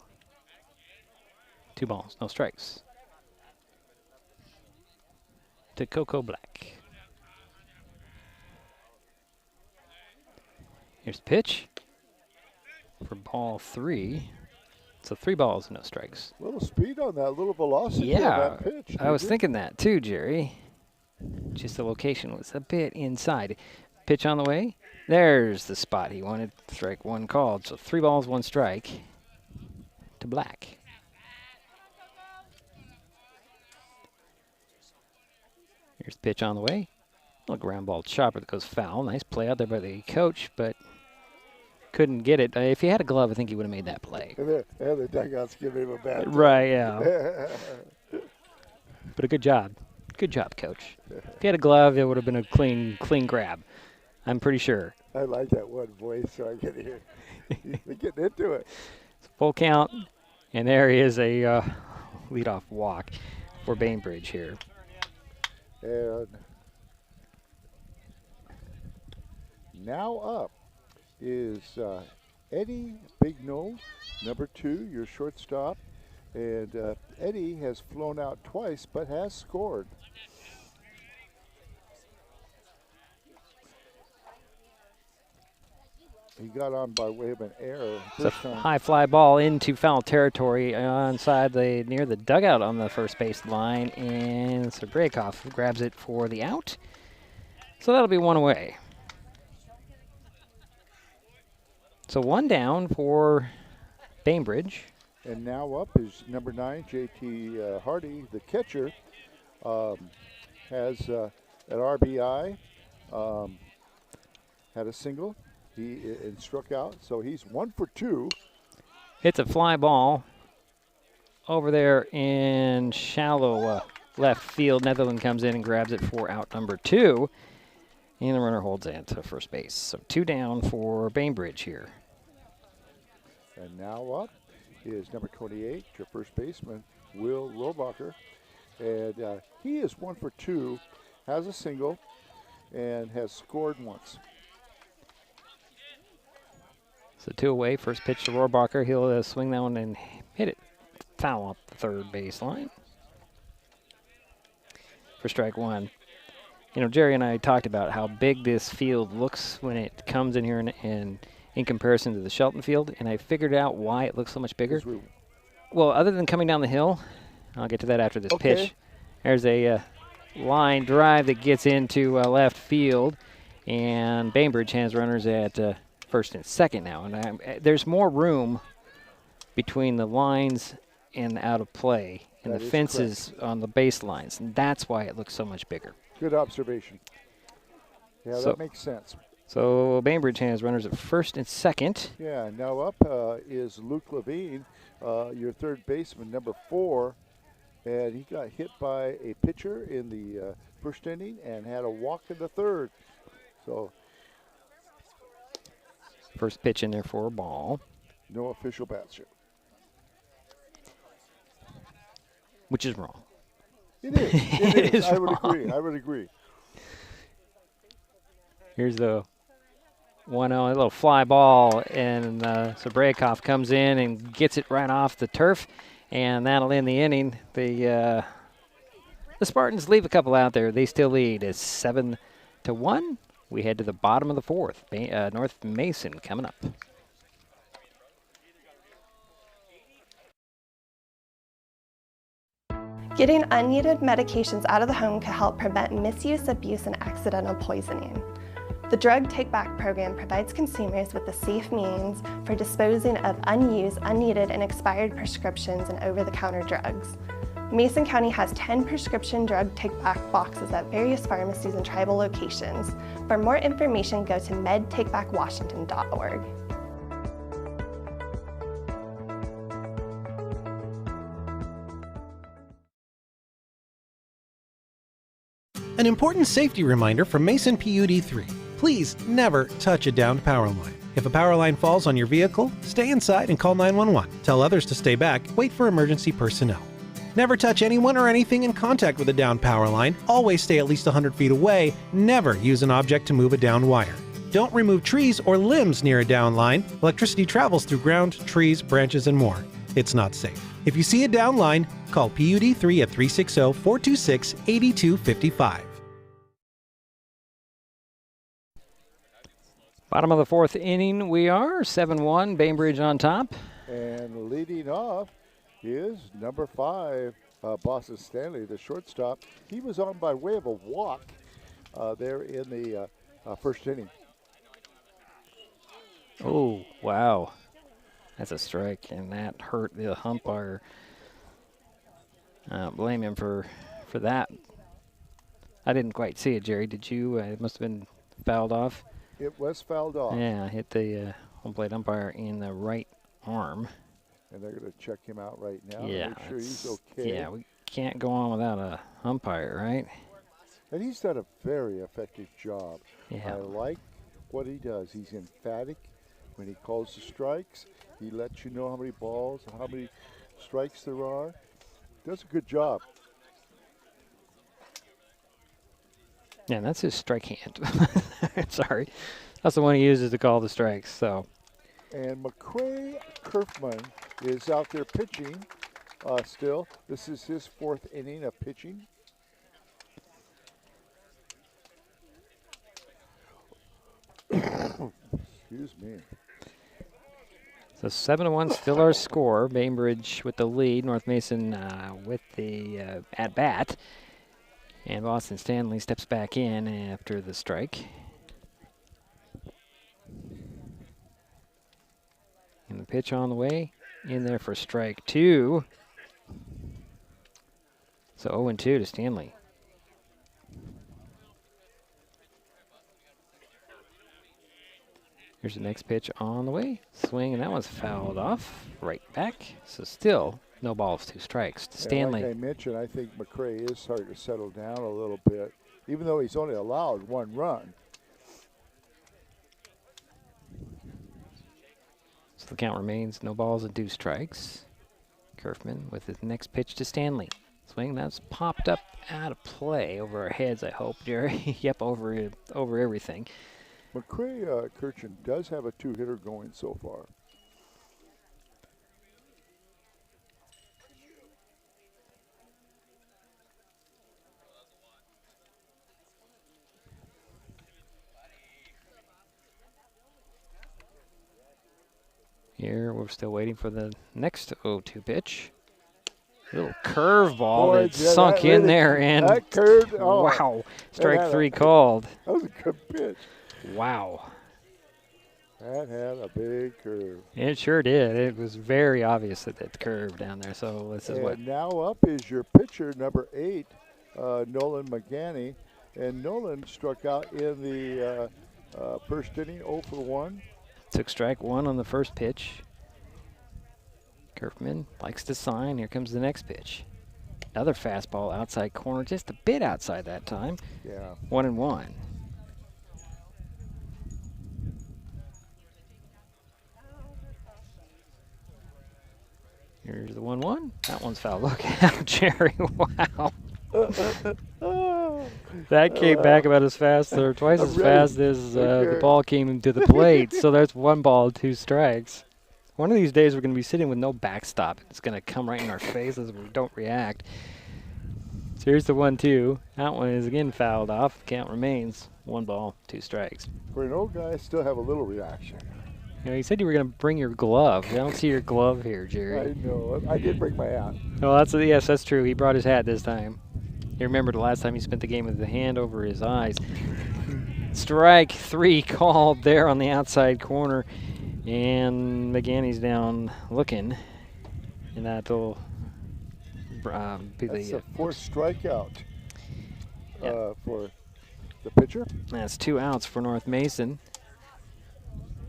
S2: 2 balls, no strikes. To Coco Black. Here's the pitch for ball 3. So 3 balls, no strikes.
S3: A little speed on that, a little velocity on that pitch.
S2: I was thinking that too, Jerry. Just the location was a bit inside. Pitch on the way. There's the spot he wanted. Strike 1 called. So 3 balls, 1 strike to Black. Here's the pitch on the way. A little ground ball chopper that goes foul. Nice play out there by the coach, but couldn't get it. If he had a glove, I think he would have made that play.
S3: And the dugout's giving him a bad time.
S2: Right, yeah. But a good job. Good job, Coach. If he had a glove, it would have been a clean grab. I'm pretty sure.
S3: I like that one voice, so I can hear. They're getting into it.
S2: It's full count, and there is a leadoff walk for Bainbridge here.
S3: And now up is Eddie Bigno, number 2, your shortstop. And Eddie has flown out twice, but has scored. He got on by way of an error.
S2: It's a high fly ball into foul territory onside near the dugout on the first base line, and Sabrakov grabs it for the out. So that'll be 1 away. So 1 down for Bainbridge.
S3: And now up is number 9, J.T. Hardy, the catcher, has an RBI, had a single. He struck out, so he's 1 for 2.
S2: Hits a fly ball over there in shallow left field. Netherland comes in and grabs it for out number 2. And the runner holds it to first base. So 2 down for Bainbridge here.
S3: And now up is number 28, your first baseman, Will Rohbacher. And he is 1 for 2, has a single, and has scored once.
S2: So 2 away, first pitch to Rohbacher. He'll swing that one and hit it foul up the third baseline for strike 1. You know, Jerry and I talked about how big this field looks when it comes in here and in comparison to the Shelton field, and I figured out why it looks so much bigger. Well, other than coming down the hill, I'll get to that after this pitch. There's a line drive that gets into left field, and Bainbridge has runners at first and second now. And there's more room between the lines and out of play and the fences on the baselines, and that's why it looks so much bigger.
S3: Good observation. Yeah, that makes sense.
S2: So Bainbridge has runners at first and second.
S3: Yeah, now up is Luke Levine, your third baseman, number 4. And he got hit by a pitcher in the first inning and had a walk in the third. So
S2: first pitch in there for a ball.
S3: No official bats yet.
S2: Which is wrong.
S3: It is. It is. I would agree.
S2: Here's the 1-0, a little fly ball, and Sabrakov comes in and gets it right off the turf, and that'll end the inning. The Spartans leave a couple out there. They still lead. It's 7-1. We head to the bottom of the 4th. North Mason coming up.
S7: Getting unneeded medications out of the home can help prevent misuse, abuse, and accidental poisoning. The Drug Take Back program provides consumers with a safe means for disposing of unused, unneeded, and expired prescriptions and over-the-counter drugs. Mason County has 10 prescription drug take-back boxes at various pharmacies and tribal locations. For more information, go to medtakebackwashington.org.
S5: An important safety reminder from Mason PUD 3. Please never touch a downed power line. If a power line falls on your vehicle, stay inside and call 911. Tell others to stay back, wait for emergency personnel. Never touch anyone or anything in contact with a downed power line. Always stay at least 100 feet away. Never use an object to move a downed wire. Don't remove trees or limbs near a downed line. Electricity travels through ground, trees, branches, and more. It's not safe. If you see a down line, call PUD3 at 360-426-8255.
S2: Bottom of the fourth inning, we are 7-1, Bainbridge on top.
S3: And leading off is number 5, Boston Stanley, the shortstop. He was on by way of a walk there in the first inning.
S2: Oh, wow. That's a strike, and that hurt the umpire. Blame him for that. I didn't quite see it, Jerry. Did you? It must have been fouled off.
S3: It was fouled off.
S2: Yeah, hit the home plate umpire in the right arm.
S3: And they're going to check him out right now.
S2: Yeah,
S3: Make sure he's okay.
S2: Yeah, we can't go on without a umpire, right?
S3: And he's done a very effective job.
S2: Yeah.
S3: I like what he does. He's emphatic when he calls the strikes. He lets you know how many balls, how many strikes there are. Does a good job.
S2: Yeah, that's his strike hand. Sorry. That's the one he uses to call the strikes. So.
S3: And McCray Kerfman is out there pitching still. This is his fourth inning of pitching. Excuse me.
S2: So 7-1, still our score. Bainbridge with the lead. North Mason with the at-bat. And Boston Stanley steps back in after the strike. And the pitch on the way. In there for strike 2. So 0-2 to Stanley. Here's the next pitch on the way. Swing, and that one's fouled off. Right back. So still no balls, 2 strikes to Stanley.
S3: Like I mentioned, I think McCray is starting to settle down a little bit, even though he's only allowed 1 run.
S2: So the count remains no balls and 2 strikes. Kerfman with his next pitch to Stanley. Swing, that's popped up out of play over our heads, I hope, Jerry. Yep, over everything.
S3: McCray Kirchen does have a 2-hitter going so far.
S2: Here, we're still waiting for the next 0-2 pitch. Little curveball that sunk in
S3: really,
S2: there, and
S3: that curved, oh,
S2: wow, strike 3 called.
S3: That was a good pitch.
S2: Wow.
S3: That had a big curve.
S2: It sure did. It was very obvious that it curved down there. So this is what.
S3: Now up is your pitcher, number 8, Nolan McGanney. And Nolan struck out in the first inning, 0 for 1.
S2: Took strike 1 on the first pitch. Kerfman likes to sign. Here comes the next pitch. Another fastball outside corner, just a bit outside that time.
S3: Yeah.
S2: 1-1. Here's the 1-1. That one's foul. Look out, Jerry. Wow. That came back about as fast, or twice as fast as the ball came into the plate. So that's 1 ball, 2 strikes. One of these days we're going to be sitting with no backstop. It's going to come right in our faces if we don't react. So here's the 1-2. That one is again fouled off. Count remains 1 ball, 2 strikes.
S3: For an old guy, I still have a little reaction.
S2: You know, you said you were going to bring your glove. I don't see your glove here, Jerry.
S3: I know. I did bring my hat.
S2: Oh, yes, that's true. He brought his hat this time. You remember the last time he spent the game with the hand over his eyes. Strike 3 called there on the outside corner. And McGanney's down looking. And that'll be
S3: That's
S2: the...
S3: a 4th strikeout for the pitcher.
S2: That's 2 outs for North Mason.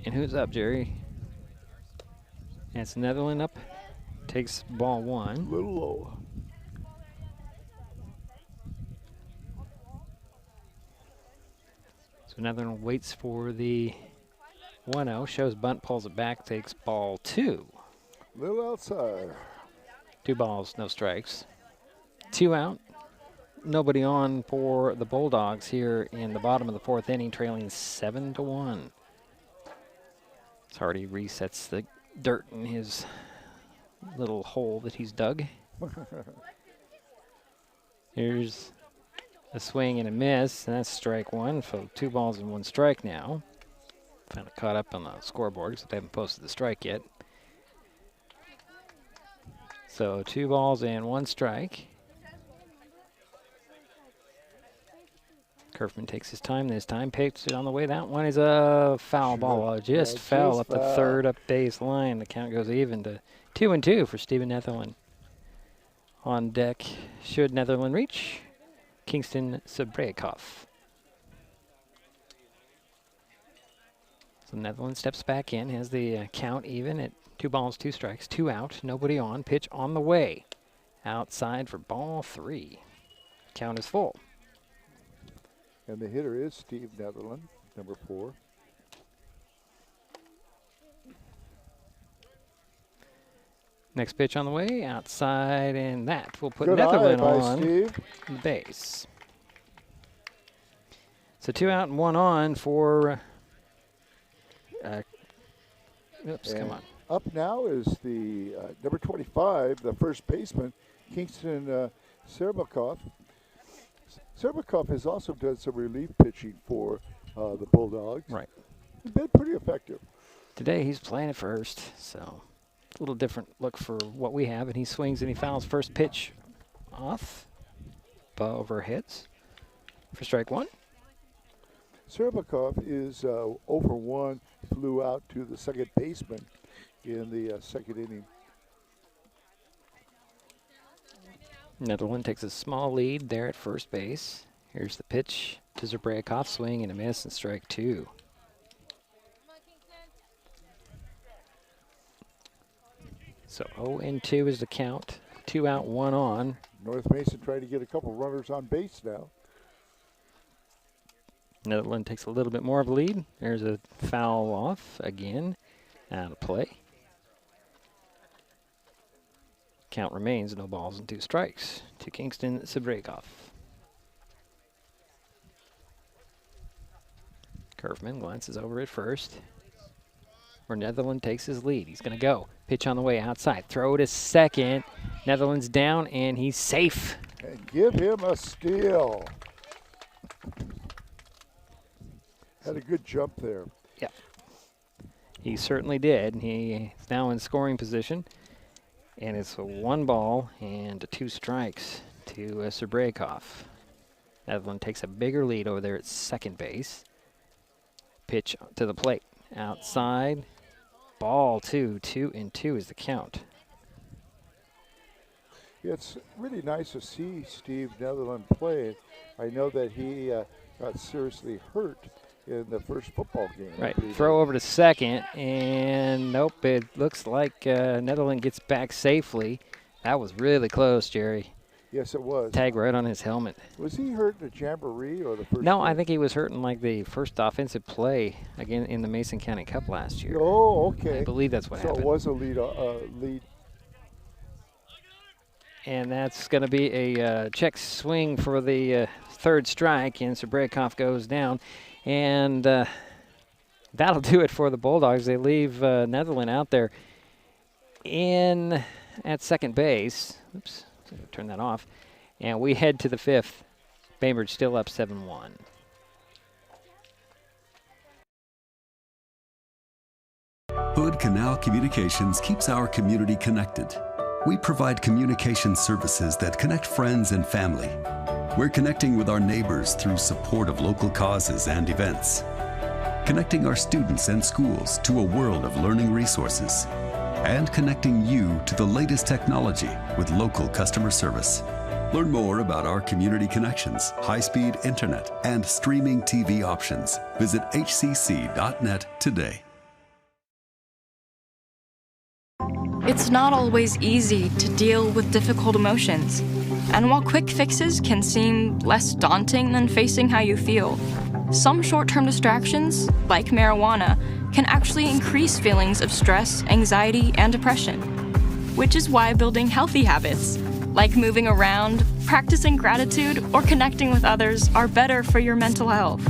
S2: And who's up, Jerry? It's Netherland up. Takes ball 1.
S3: A little low.
S2: So Netherland waits for the 1-0. Shows bunt, pulls it back, takes ball 2.
S3: Little outside.
S2: 2 balls, no strikes. 2 out. Nobody on for the Bulldogs here in the bottom of the 4th inning, trailing 7-1. Hardy resets the dirt in his little hole that he's dug. Here's a swing and a miss, and that's strike one. So 2 balls and 1 strike now. Kind of caught up on the scoreboard because they haven't posted the strike yet. So 2 balls and 1 strike. Kerfman takes his time this time, picks it on the way. That one is a foul ball. Just fell up the third up base line. The count goes even to 2-2 for Stephen Netherland. On deck, should Netherland reach, Kingston Sabrekov. So Netherland steps back in, has the count even at 2 balls, 2 strikes, 2 out, nobody on, pitch on the way. Outside for ball 3. Count is full.
S3: And the hitter is Steve Netherland, number 4.
S2: Next pitch on the way, outside, and that will put
S3: Good
S2: Netherland
S3: eye by
S2: on
S3: Steve.
S2: the base. So 2 out and 1 on for, come on.
S3: Up now is the number 25, the first baseman, Kingston Serbakov. Serbakov has also done some relief pitching for the Bulldogs.
S2: Right.
S3: He's been pretty effective.
S2: Today he's playing at first, so a little different look for what we have, and he swings and he fouls first pitch off, over hits for strike 1.
S3: Serbakov is over 1, flew out to the second baseman in the second inning.
S2: Netherland takes a small lead there at first base. Here's the pitch to Zabrakov, swing and a miss, and strike 2. So 0-2 is the count. 2 out, 1 on.
S3: North Mason trying to get a couple runners on base now.
S2: Netherland takes a little bit more of a lead. There's a foul off again. Out of play. Count remains no balls and 2 strikes to Kingston Sabrakov. Kerfman glances over at first, where Netherland takes his lead. He's going to go. Pitch on the way outside. Throw to second. Netherland's down, and he's safe.
S3: And give him a steal. Had a good jump there.
S2: Yep. He certainly did. He is now in scoring position. And it's a 1 ball and 2 strikes to Sabrakov. Netherland takes a bigger lead over there at second base. Pitch to the plate. Outside. Ball 2. 2-2 is the count.
S3: Yeah, it's really nice to see Steve Netherland play. I know that he got seriously hurt in the first football game.
S2: Right, throw over to second, and nope, it looks like Netherland gets back safely. That was really close, Jerry.
S3: Yes, it was.
S2: Tag right on his helmet.
S3: Was he hurt in the Jamboree or the first
S2: No,
S3: game?
S2: I think he was hurt in like the first offensive play again in the Mason County Cup last year.
S3: Oh, okay.
S2: I believe that's what happened.
S3: So it was a lead.
S2: And that's going to be a check swing for the third strike, and Sabrakov goes down. And that'll do it for the Bulldogs. They leave Netherland out there at second base. Oops, turn that off. And we head to the 5th. Bainbridge still up 7-1.
S4: Hood Canal Communications keeps our community connected. We provide communication services that connect friends and family. We're connecting with our neighbors through support of local causes and events. Connecting our students and schools to a world of learning resources. And connecting you to the latest technology with local customer service. Learn more about our community connections, high-speed internet, and streaming TV options. Visit hcc.net today.
S13: It's not always easy to deal with difficult emotions. And while quick fixes can seem less daunting than facing how you feel, some short-term distractions, like marijuana, can actually increase feelings of stress, anxiety, and depression. Which is why building healthy habits, like moving around, practicing gratitude, or connecting with others, are better for your mental health.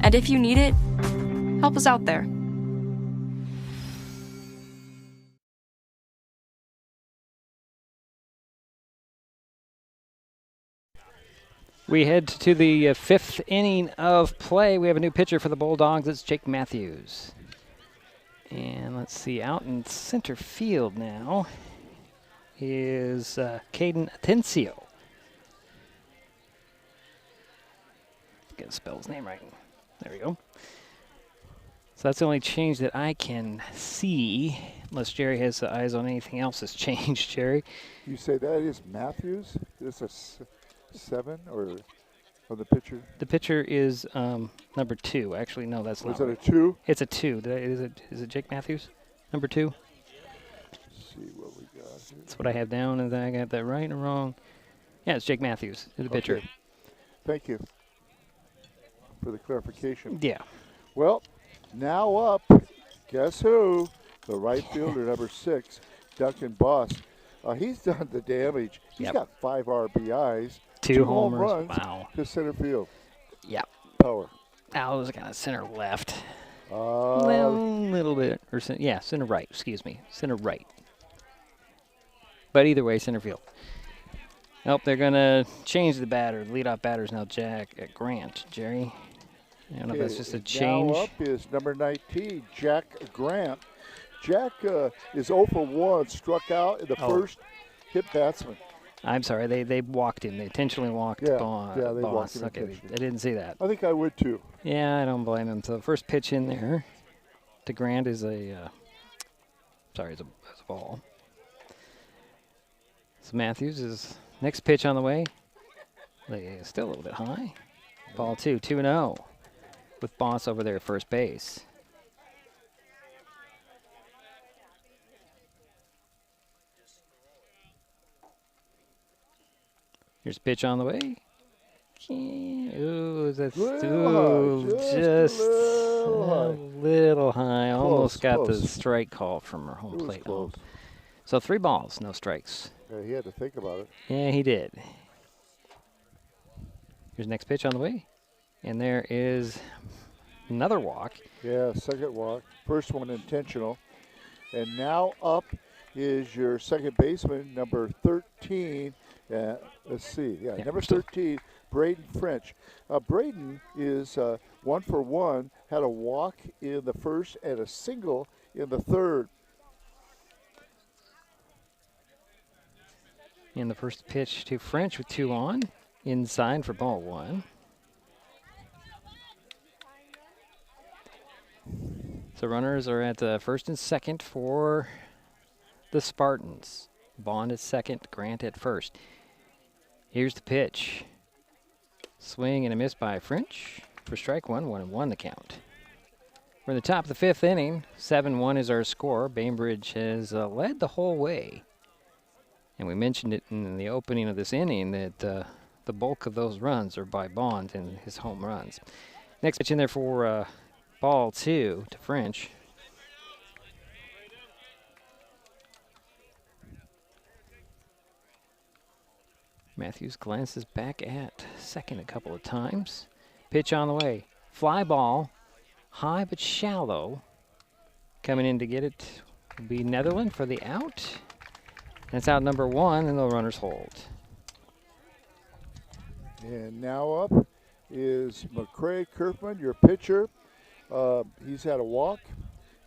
S13: And if you need it, help us out there.
S2: We head to the fifth inning of play. We have a new pitcher for the Bulldogs. It's Jake Matthews. And let's see, out in center field now is Caden Atencio. Gotta spell his name right. There we go. So that's the only change that I can see, unless Jerry has eyes on anything else that's changed, Jerry.
S3: You say that is Matthews? Is this a 7 or the pitcher?
S2: The pitcher is number 2. Actually, no, that's not.
S3: Is it a 2?
S2: It's a 2. Is it Jake Matthews? Number 2?
S3: Let's see what we got here.
S2: That's what I have down, and I got that right or wrong. Yeah, it's Jake Matthews, the pitcher.
S3: Okay. Thank you for the clarification.
S2: Yeah.
S3: Well, now up, guess who? The right fielder, number 6, Duncan Boss. He's done the damage. He's got 5 RBIs,
S2: 2
S3: home
S2: homers.
S3: runs
S2: Wow.
S3: to center field.
S2: Yep.
S3: Power.
S2: That was kind of center left. Well, a little bit. Or center right. Excuse me. Center right. But either way, center field. Nope, they're going to change the batter. The leadoff batter is now Jack Grant. Jerry? I don't know if that's just a change.
S3: Now up is number 19, Jack Grant. Jack is 0 for 1, struck out in the first hit batsman.
S2: I'm sorry, they walked him. They intentionally walked Boss.
S3: Yeah, they walked him
S2: Okay,
S3: intentionally.
S2: I didn't see that.
S3: I think I would too.
S2: Yeah, I don't blame him. So the first pitch in there to Grant is it's a ball. So Matthews is next pitch on the way. Still a little bit high. Ball 2-0 with Boss over there at first base. Here's a pitch on the way. Ooh, that's just a little high. Almost got the strike call from our home plate. So 3 balls, no strikes.
S3: Yeah, he had to think about it.
S2: Yeah, he did. Here's next pitch on the way. And there is another walk.
S3: Yeah, second walk. First one intentional. And now up is your second baseman, number 13. Let's see. Yeah, number 13, Braden French. Braden is 1 for 1, had a walk in the first and a single in the third.
S2: And the first pitch to French with 2 on. Inside for ball 1. So runners are at first and second for the Spartans. Bond at second, Grant at first. Here's the pitch. Swing and a miss by French for strike 1, 1-1 the count. We're in the top of the 5th inning. 7-1 is our score. Bainbridge has led the whole way. And we mentioned it in the opening of this inning that the bulk of those runs are by Bond and his home runs. Next pitch in there for ball 2 to French. Matthews glances back at second a couple of times. Pitch on the way. Fly ball, high but shallow. Coming in to get it will be Netherland for the out. That's out number 1, and the runners hold.
S3: And now up is McCray Kerfman, your pitcher. He's had a walk,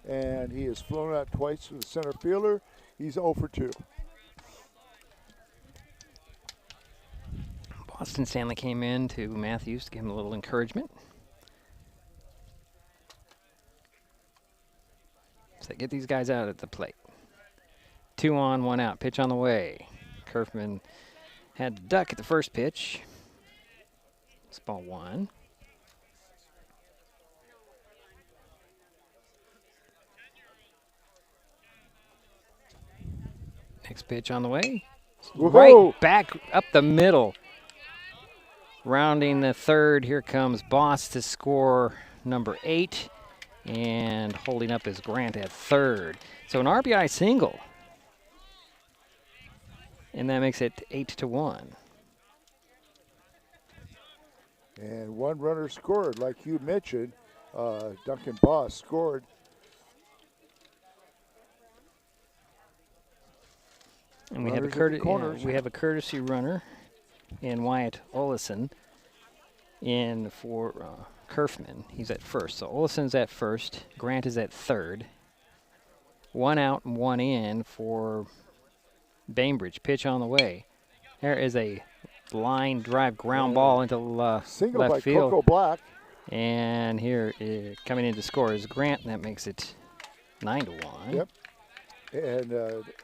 S3: and he has flown out twice to the center fielder. He's 0 for 2.
S2: Boston Stanley came in to Matthews to give him a little encouragement. So get these guys out at the plate. 2 on, 1 out. Pitch on the way. Kerfman had to duck at the first pitch. It's ball 1. Next pitch on the way.
S3: Whoa.
S2: Right back up the middle. Rounding the third, here comes Boss to score number 8. And holding up is Grant at third. So an RBI single. And that makes it 8-1.
S3: And 1 runner scored, like you mentioned. Duncan Boss scored.
S2: And we have a courtesy runner in Wyatt Olison. in for Kerfman. He's at first. So Olison's at first. Grant is at third. 1 out and 1 in for Bainbridge. Pitch on the way. There is a line drive ground ball into
S3: single
S2: left
S3: by
S2: field.
S3: Coco Black.
S2: And here coming in to score is Grant, and that makes it 9-1.
S3: Yep. And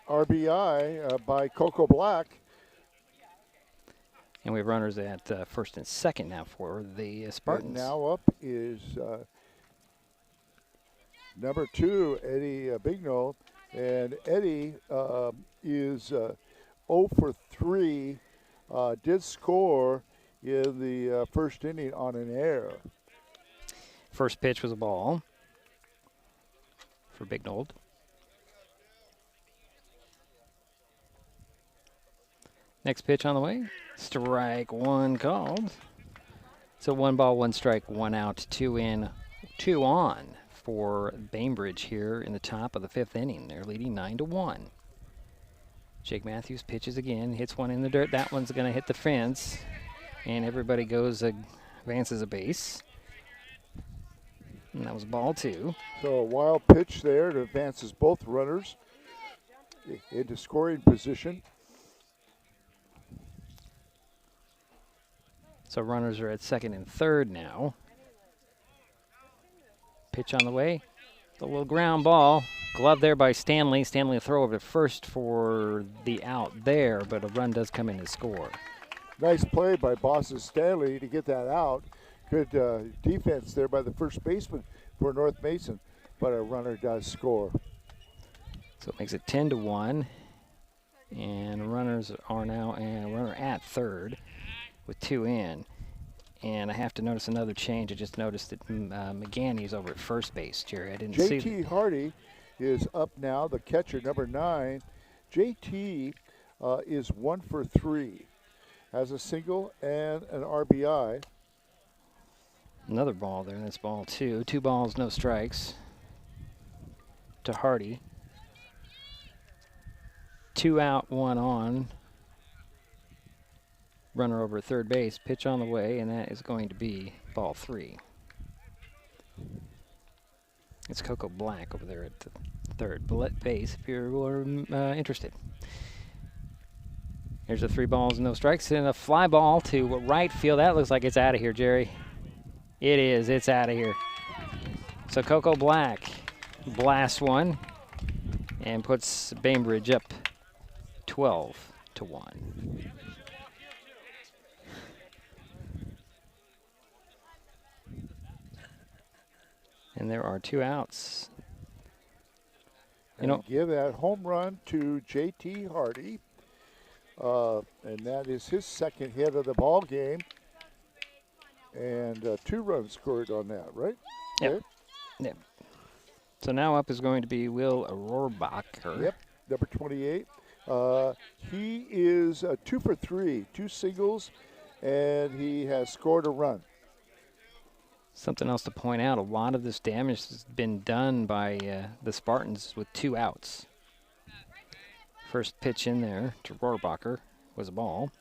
S3: RBI by Coco Black.
S2: And we have runners at first and second now for the Spartans.
S3: And now up is number 2, Eddie Bignall. And Eddie is 0 for 3. Did score in the first inning on an error.
S2: First pitch was a ball for Bignold. Next pitch on the way. Strike 1 called. So 1 ball, 1 strike, 1 out, 2 in, 2 on for Bainbridge here in the top of the 5th inning. They're leading 9-1. Jake Matthews pitches again, hits one in the dirt. That one's going to hit the fence, and everybody advances a base. And that was ball 2.
S3: So a wild pitch there. It advances both runners into scoring position.
S2: So runners are at second and third now. Pitch on the way. The little ground ball. Glove there by Stanley. Stanley will throw over to first for the out there, but a run does come in to score.
S3: Nice play by Boston Stanley to get that out. Good defense there by the first baseman for North Mason, but a runner does score.
S2: So it makes it 10-1, and runners are now a runner at third with 2 in. And I have to notice another change. I just noticed that McGanny's over at first base, Jerry. I didn't see.
S3: JT Hardy is up now, the catcher, number 9. JT is 1 for 3, has a single and an RBI.
S2: Another ball there, and that's ball 2. 2 balls, no strikes to Hardy. 2 out, 1 on. Runner over at third base, pitch on the way, and that is going to be ball 3. It's Coco Black over there at the third base if you're interested. Here's the 3 balls, no strikes, and a fly ball to right field. That looks like it's out of here, Jerry. It is. It's out of here. So Coco Black blasts one and puts Bainbridge up 12-1. And there are 2 outs.
S3: Give that home run to JT Hardy. And that is his second hit of the ball game. And 2 runs scored on that, right?
S2: Yep.
S3: Okay.
S2: Yep. So now up is going to be Will Rohrbacher.
S3: Yep, number 28. He is 2 for 3, 2 singles, and he has scored a run.
S2: Something else to point out, a lot of this damage has been done by the Spartans with 2 outs. First pitch in there to Rohrbacher was a ball.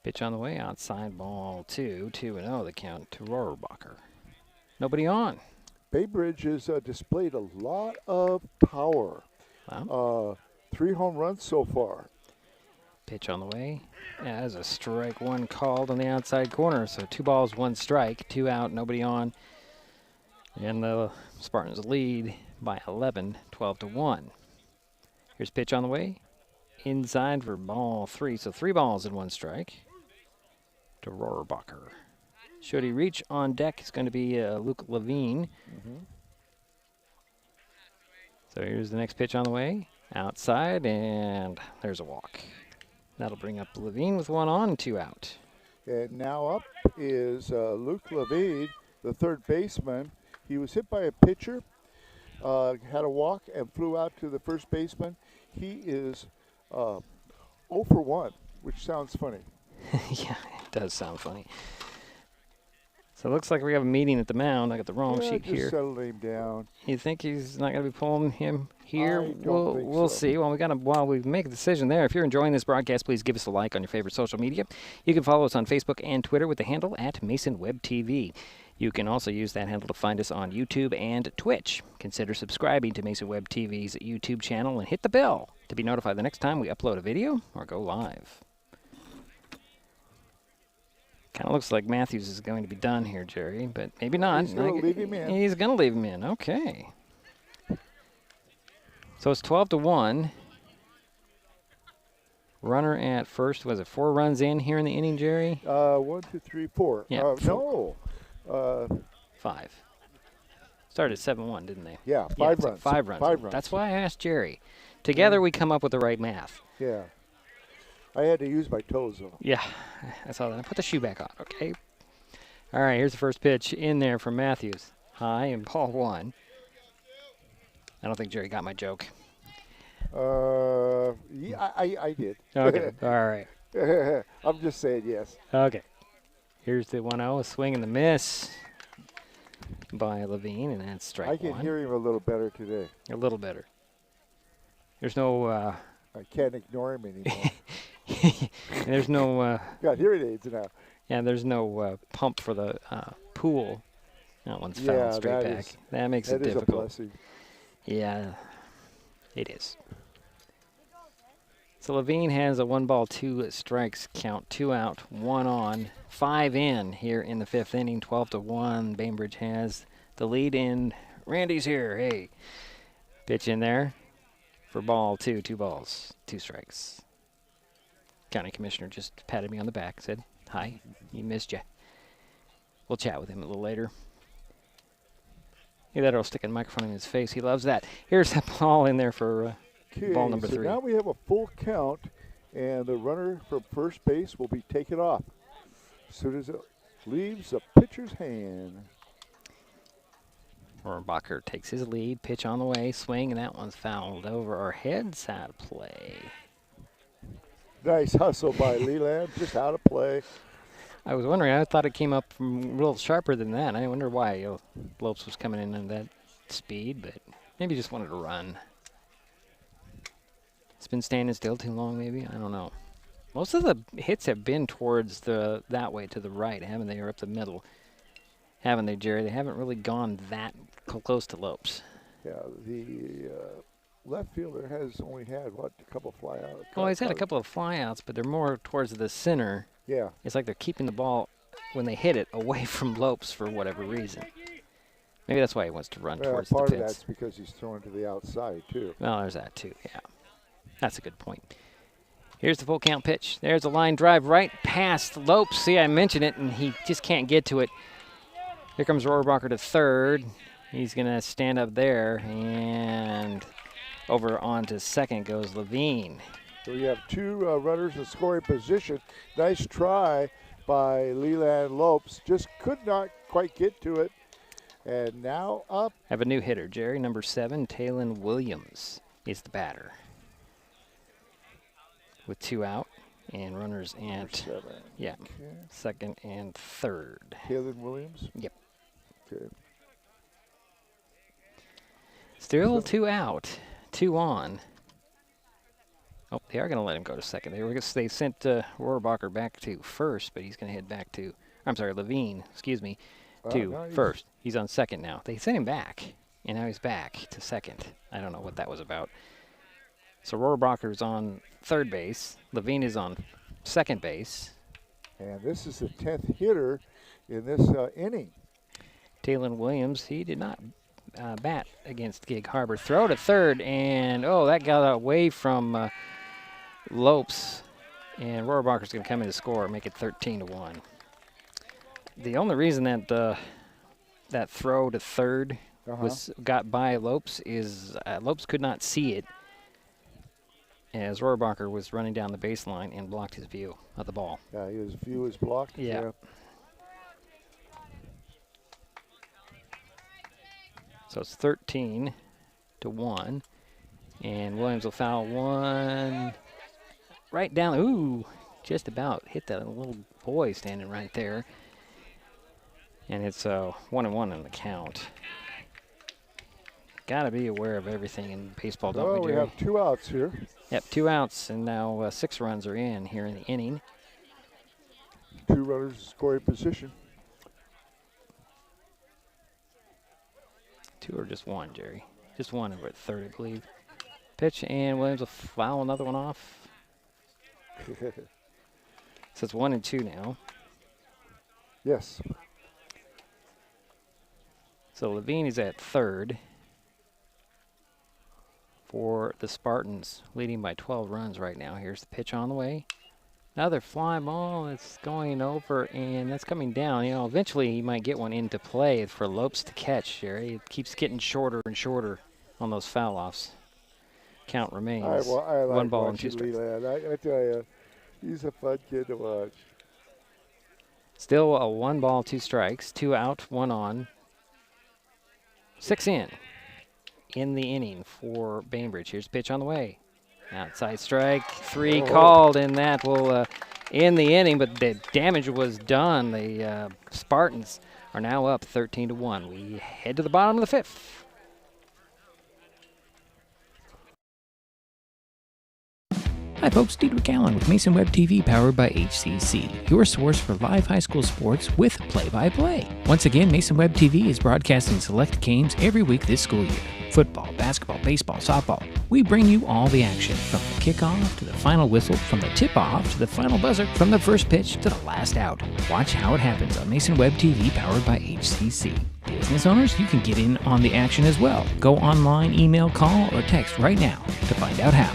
S2: Pitch on the way, outside ball 2, 2-0 the count to Rohrbacher. Nobody on.
S3: Bainbridge has displayed a lot of power.
S2: Wow.
S3: 3 home runs so far.
S2: Pitch on the way. Yeah, there's a strike 1 called on the outside corner. So 2 balls, 1 strike, 2 out, nobody on. And the Spartans lead by 11, 12-1. Here's pitch on the way. Inside for ball 3. So 3 balls and 1 strike to Rohrbacher. Should he reach on deck, it's going to be Luke Levine. So here's the next pitch on the way. Outside, and there's a walk. That'll bring up Levine with 1 on, 2 out.
S3: And now up is Luke Levine, the third baseman. He was hit by a pitcher, had a walk, and flew out to the first baseman. He is 0 for 1, which sounds funny.
S2: Yeah, it does sound funny. So it looks like we have a meeting at the mound. I got the wrong sheet
S3: just
S2: here.
S3: settle him down.
S2: You think he's not going to be pulling him here?
S3: I don't think
S2: We'll
S3: so.
S2: see. Well, while we make a decision there, if you're enjoying this broadcast, please give us a like on your favorite social media. You can follow us on Facebook and Twitter with the handle @MasonWebTV. You can also use that handle to find us on YouTube and Twitch. Consider subscribing to Mason Web TV's YouTube channel and hit the bell to be notified the next time we upload a video or go live. Kind of looks like Matthews is going to be done here, Jerry, but maybe not.
S3: He's going to leave him in.
S2: He's going to leave him in. Okay. So it's 12-1. Runner at first. Was it 4 runs in here in the inning, Jerry?
S3: 1, 2, 3, 4.
S2: Yeah,
S3: 4. No.
S2: 5. Started 7-1, didn't they?
S3: Yeah, 5 runs.
S2: 5 runs.
S3: 5 runs.
S2: That's why I asked Jerry. Together we come up with the right math.
S3: Yeah. I had to use my toes, though.
S2: Yeah, I saw that. Put the shoe back on, okay? All right, here's the first pitch in there from Matthews. High and ball 1. I don't think Jerry got my joke.
S3: Yeah, I did.
S2: Okay, all right.
S3: I'm just saying yes.
S2: Okay. Here's the 1-0, a swing and the miss by Levine, and that's strike 1.
S3: I can hear him a little better today.
S2: A little better. There's no...
S3: I can't ignore him anymore.
S2: There's no...
S3: got hearing aids now.
S2: Yeah, there's no pump for the pool. That one's fouled straight back. That makes it difficult.
S3: That is a blessing.
S2: Yeah, it is. So Levine has a 1-ball, 2 strikes count, 2 out, 1 on, 5 in here in the 5th inning, 12-1. Bainbridge has the lead, and Randy's here. Hey, pitch in there for ball 2, 2 balls, 2 strikes. County commissioner just patted me on the back, said, "Hi, he missed you." We'll chat with him a little later. Hey, that'll stick a microphone in his face. He loves that. Here's that ball in there for ball number 3.
S3: Now we have a full count, and the runner from first base will be taken off as soon as it leaves the pitcher's hand.
S2: Rohrabacher takes his lead, pitch on the way, swing, and that one's fouled over our heads. Out of play.
S3: Nice hustle by Leland, just out of play.
S2: I was wondering, I thought it came up from a little sharper than that. I wonder why Lopes was coming in at that speed, but maybe he just wanted to run. It's been standing still too long, maybe? I don't know. Most of the hits have been towards that way, to the right, haven't they, or up the middle? Haven't they, Jerry? They haven't really gone that close to Lopes.
S3: Yeah, the left fielder has only had, a couple of flyouts?
S2: Well, he's had a couple of flyouts, but they're more towards the center.
S3: Yeah.
S2: It's like they're keeping the ball, when they hit it, away from Lopes for whatever reason. Maybe that's why he wants to run towards the
S3: part
S2: pits.
S3: of that's because he's throwing to the outside, too.
S2: Well, there's that, too, yeah. That's a good point. Here's the full count pitch. There's a line drive right past Lopes. See, I mentioned it, and he just can't get to it. Here comes Rohrabacher to third. He's going to stand up there, and over onto second goes Levine.
S3: So we have 2 runners in scoring position. Nice try by Leland Lopes. Just could not quite get to it. And now up.
S2: Have a new hitter, Jerry. Number 7, Talon Williams is the batter. With 2 out and runners at second and third.
S3: Talon Williams?
S2: Yep.
S3: Okay.
S2: Still 2 out, 2 on. Oh, they are going to let him go to second. They sent Rohrabacher back to first, but he's going to head back to, Levine, to first. He's on second now. They sent him back, and now he's back to second. I don't know what that was about. So Rohrabacher's on third base. Levine is on second base.
S3: And this is the 10th hitter in this inning.
S2: Talon Williams, he did not bat against Gig Harbor. Throw to third, and that got away from Lopes. And Rohrabacher's going to come in to score, make it 13-1. The only reason that that throw to third got by Lopes is Lopes could not see it, as Rohrabacher was running down the baseline and blocked his view of the ball.
S3: Yeah, his view was blocked.
S2: Yeah. So it's 13-1, and Williams will foul one right down. Ooh, just about hit that little boy standing right there. And it's 1-1 in the count. Got to be aware of everything in baseball, don't we,
S3: We
S2: Jerry?
S3: have 2 outs here.
S2: Yep, 2 outs, and now 6 runs are in here in the inning.
S3: 2 runners in scoring position.
S2: 2 or just 1, Jerry? Just 1 over at third, I believe. Pitch, and Williams will foul another one off. So it's 1-2 now.
S3: Yes.
S2: So Levine is at third for the Spartans, leading by 12 runs right now. Here's the pitch on the way. Another fly ball. It's going over, and that's coming down. You know, eventually he might get one into play for Lopes to catch, Jerry. It keeps getting shorter and shorter on those foul-offs. Count remains.
S3: I like
S2: 1 ball and 2
S3: watching
S2: strikes.
S3: Leland. I tell you, he's a fun kid to watch.
S2: Still a 1 ball, 2 strikes. 2 out, 1 on. 6 in the inning for Bainbridge. Here's the pitch on the way. Outside strike, 3 called, and that will end the inning, but the damage was done. The Spartans are now up 13-1. We head to the bottom of the 5th.
S6: Hi folks, Diedrich Allen with Mason Web TV powered by HCC, your source for live high school sports with play-by-play. Once again, Mason Web TV is broadcasting select games every week this school year. Football, basketball, baseball, softball. We bring you all the action, from the kickoff to the final whistle, from the tip-off to the final buzzer, from the first pitch to the last out. Watch how it happens on Mason Web TV powered by HCC. Business owners, you can get in on the action as well. Go online, email, call, or text right now to find out how.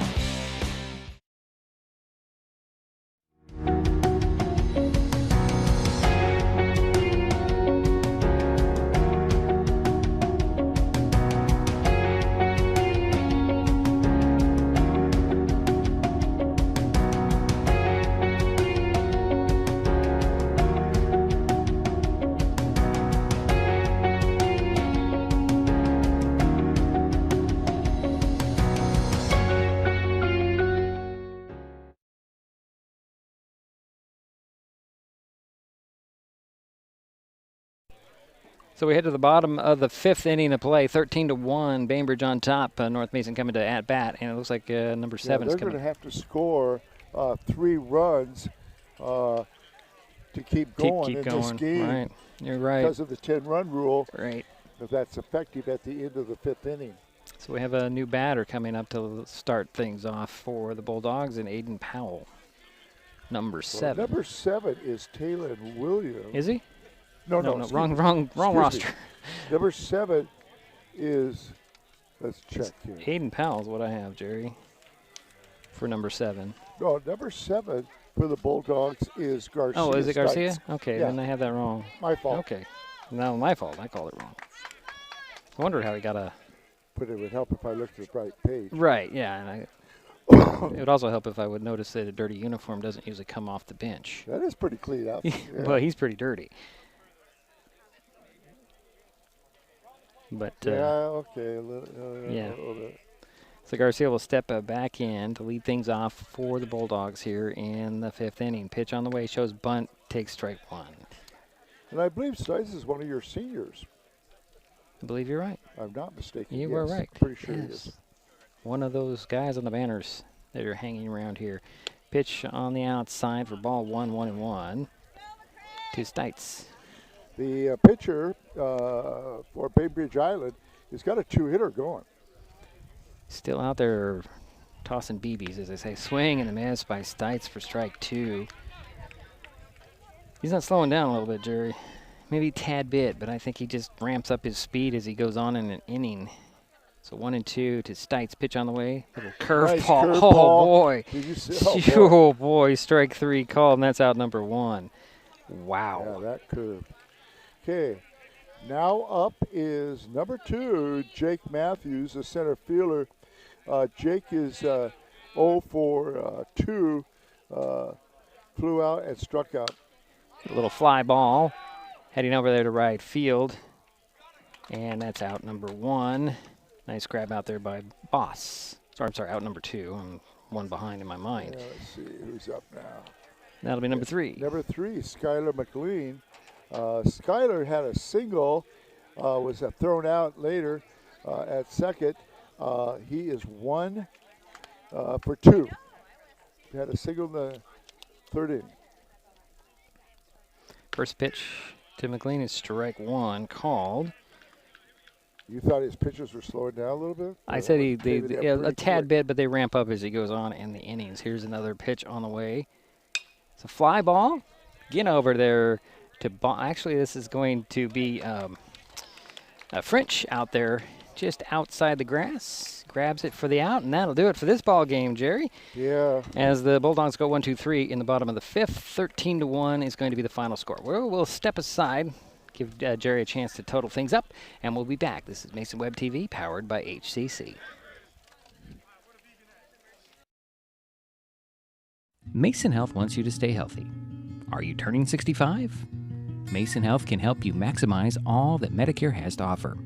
S2: So we head to the bottom of the 5th inning of play, 13-1. Bainbridge on top. North Mason coming to at bat, and it looks like number 7 is
S3: they're
S2: coming.
S3: going to have to score 3 runs to keep going in this game.
S2: Right, you're right.
S3: Because of the 10-run rule.
S2: Right.
S3: If that's effective at the end of the 5th inning.
S2: So we have a new batter coming up to start things off for the Bulldogs, and Aiden Powell, number 7.
S3: Well, number 7 is Taylor Williams.
S2: Is he?
S3: No,
S2: wrong roster.
S3: Number 7 is, let's check here.
S2: Aiden Powell is what I have, Jerry, for number 7.
S3: No, number 7 for the Bulldogs is Garcia.
S2: Oh, is it Garcia?
S3: Stites.
S2: Okay,
S3: Yeah.
S2: then I have that wrong.
S3: My fault.
S2: Okay. No, my fault. I called it wrong. I wondered how he got a...
S3: But it would help if I looked at the right page.
S2: Right, yeah. And it would also help if I would notice that a dirty uniform doesn't usually come off the bench.
S3: That is pretty clean up. Yeah.
S2: Well, he's pretty dirty. But
S3: okay. A
S2: little
S3: bit.
S2: So Garcia will step back in to lead things off for the Bulldogs here in the 5th inning. Pitch on the way, shows bunt, takes strike 1.
S3: And I believe Stites is one of your seniors.
S2: I believe you're right.
S3: I'm not mistaken.
S2: You were right.
S3: Pretty sure he is.
S2: One of those guys on the banners that are hanging around here. Pitch on the outside for ball 1-1 to Stites.
S3: The pitcher for Bainbridge Island has got a 2-hitter going.
S2: Still out there tossing BBs, as they say. Swing and a miss by Stites for strike 2. He's not slowing down a little bit, Jerry. Maybe a tad bit, but I think he just ramps up his speed as he goes on in an inning. So 1-2 to Stites. Pitch on the way. Little curveball.
S3: Nice
S2: Oh, boy.
S3: Did you see?
S2: Oh, boy. Strike 3 called, and that's out number 1. Wow.
S3: Yeah, that curve. Okay. Now up is number 2, Jake Matthews, the center fielder. Jake is 0 for 2. Flew out and struck out.
S2: A little fly ball heading over there to right field. And that's out number 1. Nice grab out there by Boss. I'm sorry, out number 2. I'm one behind in my mind.
S3: Yeah, let's see who's up now.
S2: That'll be number 3.
S3: Number 3, Skylar McLean. Skyler had a single, was thrown out later at second. He is 1 for 2. He had a single in the third inning.
S2: First pitch to McLean is strike one called.
S3: You thought his pitches were slowing down a little bit?
S2: I said a tad bit, but they ramp up as he goes on in the innings. Here's another pitch on the way. It's a fly ball. Again over there to actually, this is going to be a French out there just outside the grass. Grabs it for the out, and that'll do it for this ball game, Jerry.
S3: Yeah.
S2: As the Bulldogs go 1-2-3 in the bottom of the fifth, 13-1 is going to be the final score. We'll step aside, give Jerry a chance to total things up, and we'll be back. This is Mason Web TV, powered by HCC.
S6: Mason Health wants you to stay healthy. Are you turning 65? Mason Health can help you maximize all that Medicare has to offer.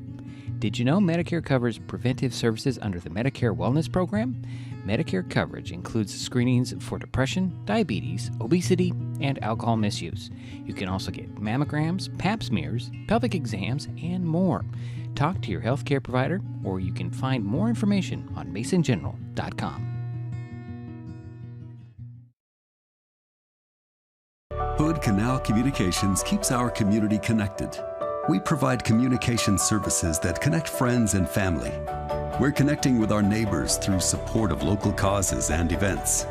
S6: Did you know Medicare covers preventive services under the Medicare Wellness Program? Medicare coverage includes screenings for depression, diabetes, obesity, and alcohol misuse. You can also get mammograms, pap smears, pelvic exams, and more. Talk to your healthcare provider, or you can find more information on masongeneral.com.
S4: Hood Canal Communications keeps our community connected. We provide communication services that connect friends and family. We're connecting with our neighbors through support of local causes and events,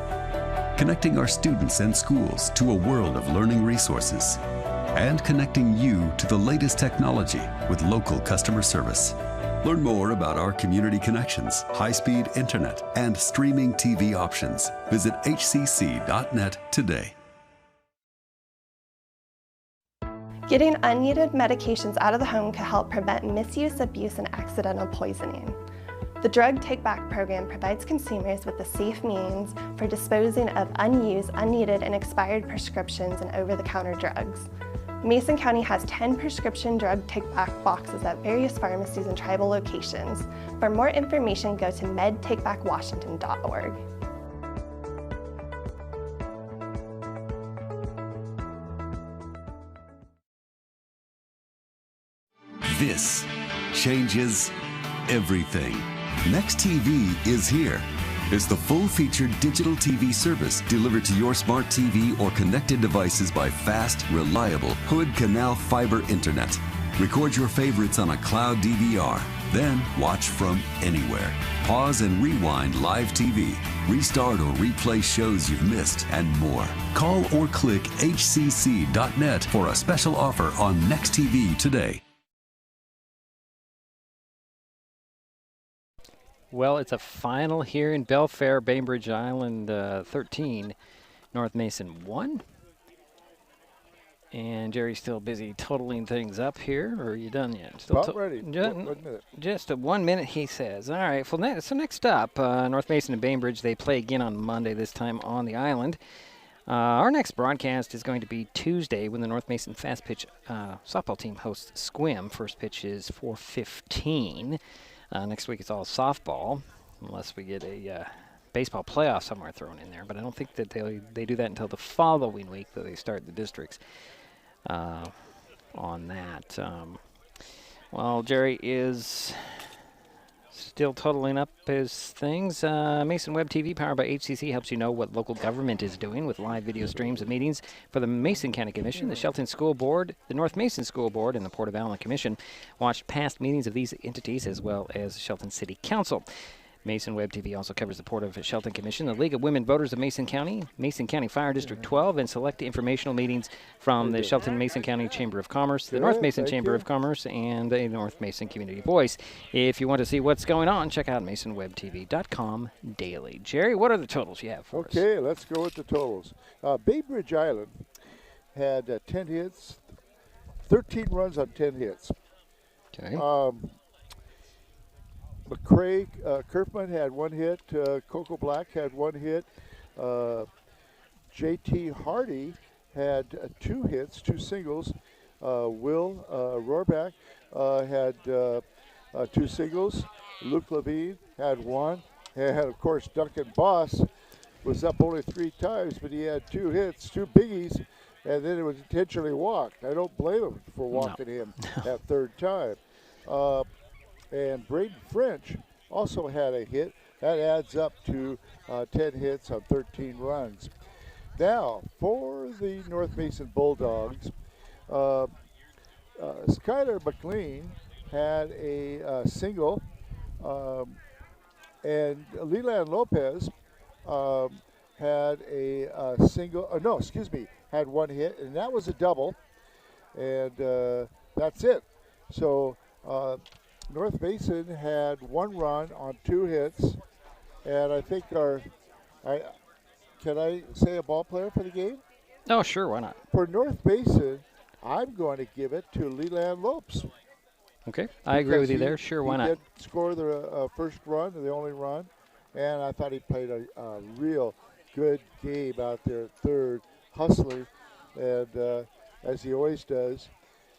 S4: connecting our students and schools to a world of learning resources, and connecting you to the latest technology with local customer service. Learn more about our community connections, high-speed internet, and streaming TV options. Visit hcc.net today.
S7: Getting unneeded medications out of the home can help prevent misuse, abuse, and accidental poisoning. The Drug Take Back program provides consumers with a safe means for disposing of unused, unneeded, and expired prescriptions and over-the-counter drugs. Mason County has 10 prescription drug take-back boxes at various pharmacies and tribal locations. For more information, go to medtakebackwashington.org.
S4: This changes everything. Next TV is here. It's the full-featured digital TV service delivered to your smart TV or connected devices by fast, reliable Hood Canal Fiber Internet. Record your favorites on a cloud DVR, then watch from anywhere. Pause and rewind live TV, restart or replay shows you've missed, and more. Call or click hcc.net for a special offer on Next TV today.
S2: Well, it's a final here in Belfair, Bainbridge Island 13, North Mason 1. And Jerry's still busy totaling things up here, or are you done yet? Still
S3: About ready. 1 minute.
S2: Just 1 minute, he says. All right, well, so next up, North Mason and Bainbridge, they play again on Monday, this time on the island. Our next broadcast is going to be Tuesday when the North Mason Fast Pitch softball team hosts Squim. First pitch is 4:15. Next week it's all softball, unless we get a baseball playoff somewhere thrown in there. But I don't think that they do that until the following week that they start the districts on that. Well, Jerry is still totaling up his things. Mason Web TV, powered by HCC, helps you know what local government is doing with live video streams of meetings for the Mason County Commission, the Shelton School Board, the North Mason School Board, and the Port of Allen Commission. Watch past meetings of these entities as well as Shelton City Council. Mason Web TV also covers the Port of Shelton Commission, the League of Women Voters of Mason County Fire District 12, and select informational meetings from the Shelton Mason County Chamber of Commerce, the North Mason Chamber of Commerce, and the North Mason Community Voice. If you want to see what's going on, check out MasonWebTV.com daily. Jerry, what are the totals you have for us?
S3: Okay, let's go with the totals. Bainbridge Island had 10 hits, 13 runs on 10 hits.
S2: Okay.
S3: McCrae, Kerfman had 1 hit. Coco Black had 1 hit. J.T. Hardy had 2 hits, 2 singles. Will Rohrback had 2 singles. Luke Levine had 1. And, of course, Duncan Boss was up only 3 times, but he had 2 hits, 2 biggies. and then it was intentionally walked. I don't blame him for walking him that third time. And Braden French also had a hit. That adds up to 10 hits on 13 runs. Now, for the North Mason Bulldogs, Skylar McLean had a single, and Leland Lopez had a single. Had one hit, and that was a double, and that's it. So North Mason had 1 run on 2 hits, and I think can I say a ball player for the game?
S2: Oh, sure, why not?
S3: For North Mason, I'm going to give it to Leland Lopes.
S2: Okay, I agree with you there. Sure, why not?
S3: He did score the first run, the only run, and I thought he played a real good game out there at third, hustling, and as he always does.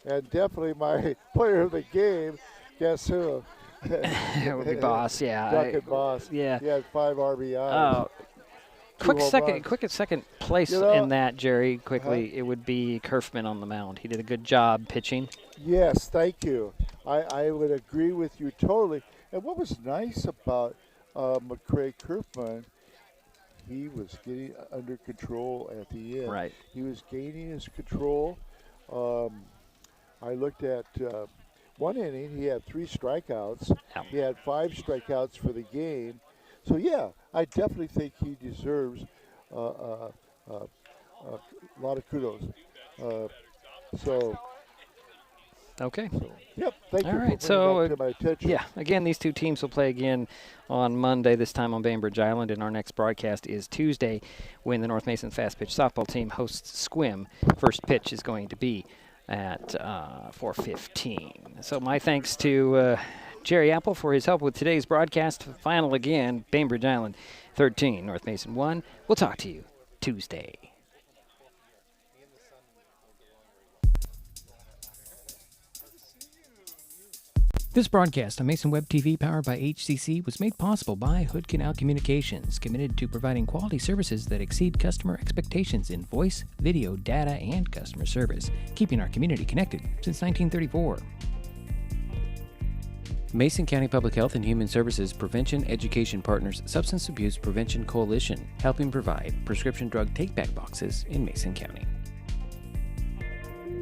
S3: And definitely my player of the game, guess who?
S2: It would be Boss, yeah.
S3: Duncan Boss.
S2: Yeah.
S3: He had 5 RBIs.
S2: Quick second place in that, Jerry, quickly. It would be Kerfman on the mound. He did a good job pitching.
S3: Yes, thank you. I would agree with you totally. And what was nice about McCray Kerfman, he was getting under control at the end.
S2: Right.
S3: He was gaining his control. I looked at one inning, he had 3 strikeouts.
S2: Yeah.
S3: He had 5 strikeouts for the game. So, yeah, I definitely think he deserves a lot of kudos.
S2: Okay.
S3: Yep, thank you for bringing that to my attention.
S2: Yeah, again, these two teams will play again on Monday, this time on Bainbridge Island, and our next broadcast is Tuesday when the North Mason Fast Pitch Softball team hosts Squim. First pitch is going to be at 4:15. So my thanks to Jerry Apple for his help with today's broadcast. Final again, Bainbridge Island 13, North Mason 1. We'll talk to you Tuesday.
S6: This broadcast on Mason Web TV, powered by HCC, was made possible by Hood Canal Communications, committed to providing quality services that exceed customer expectations in voice, video, data, and customer service, keeping our community connected since 1934. Mason County Public Health and Human Services Prevention Education Partners Substance Abuse Prevention Coalition, helping provide prescription drug take-back boxes in Mason County.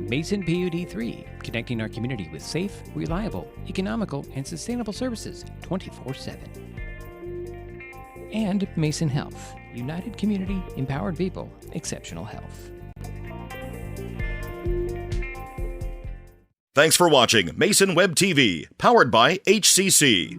S6: Mason PUD 3, connecting our community with safe, reliable, economical, and sustainable services 24/7. And Mason Health, united community, empowered people, exceptional health.
S1: Thanks for watching Mason Web TV, powered by HCC.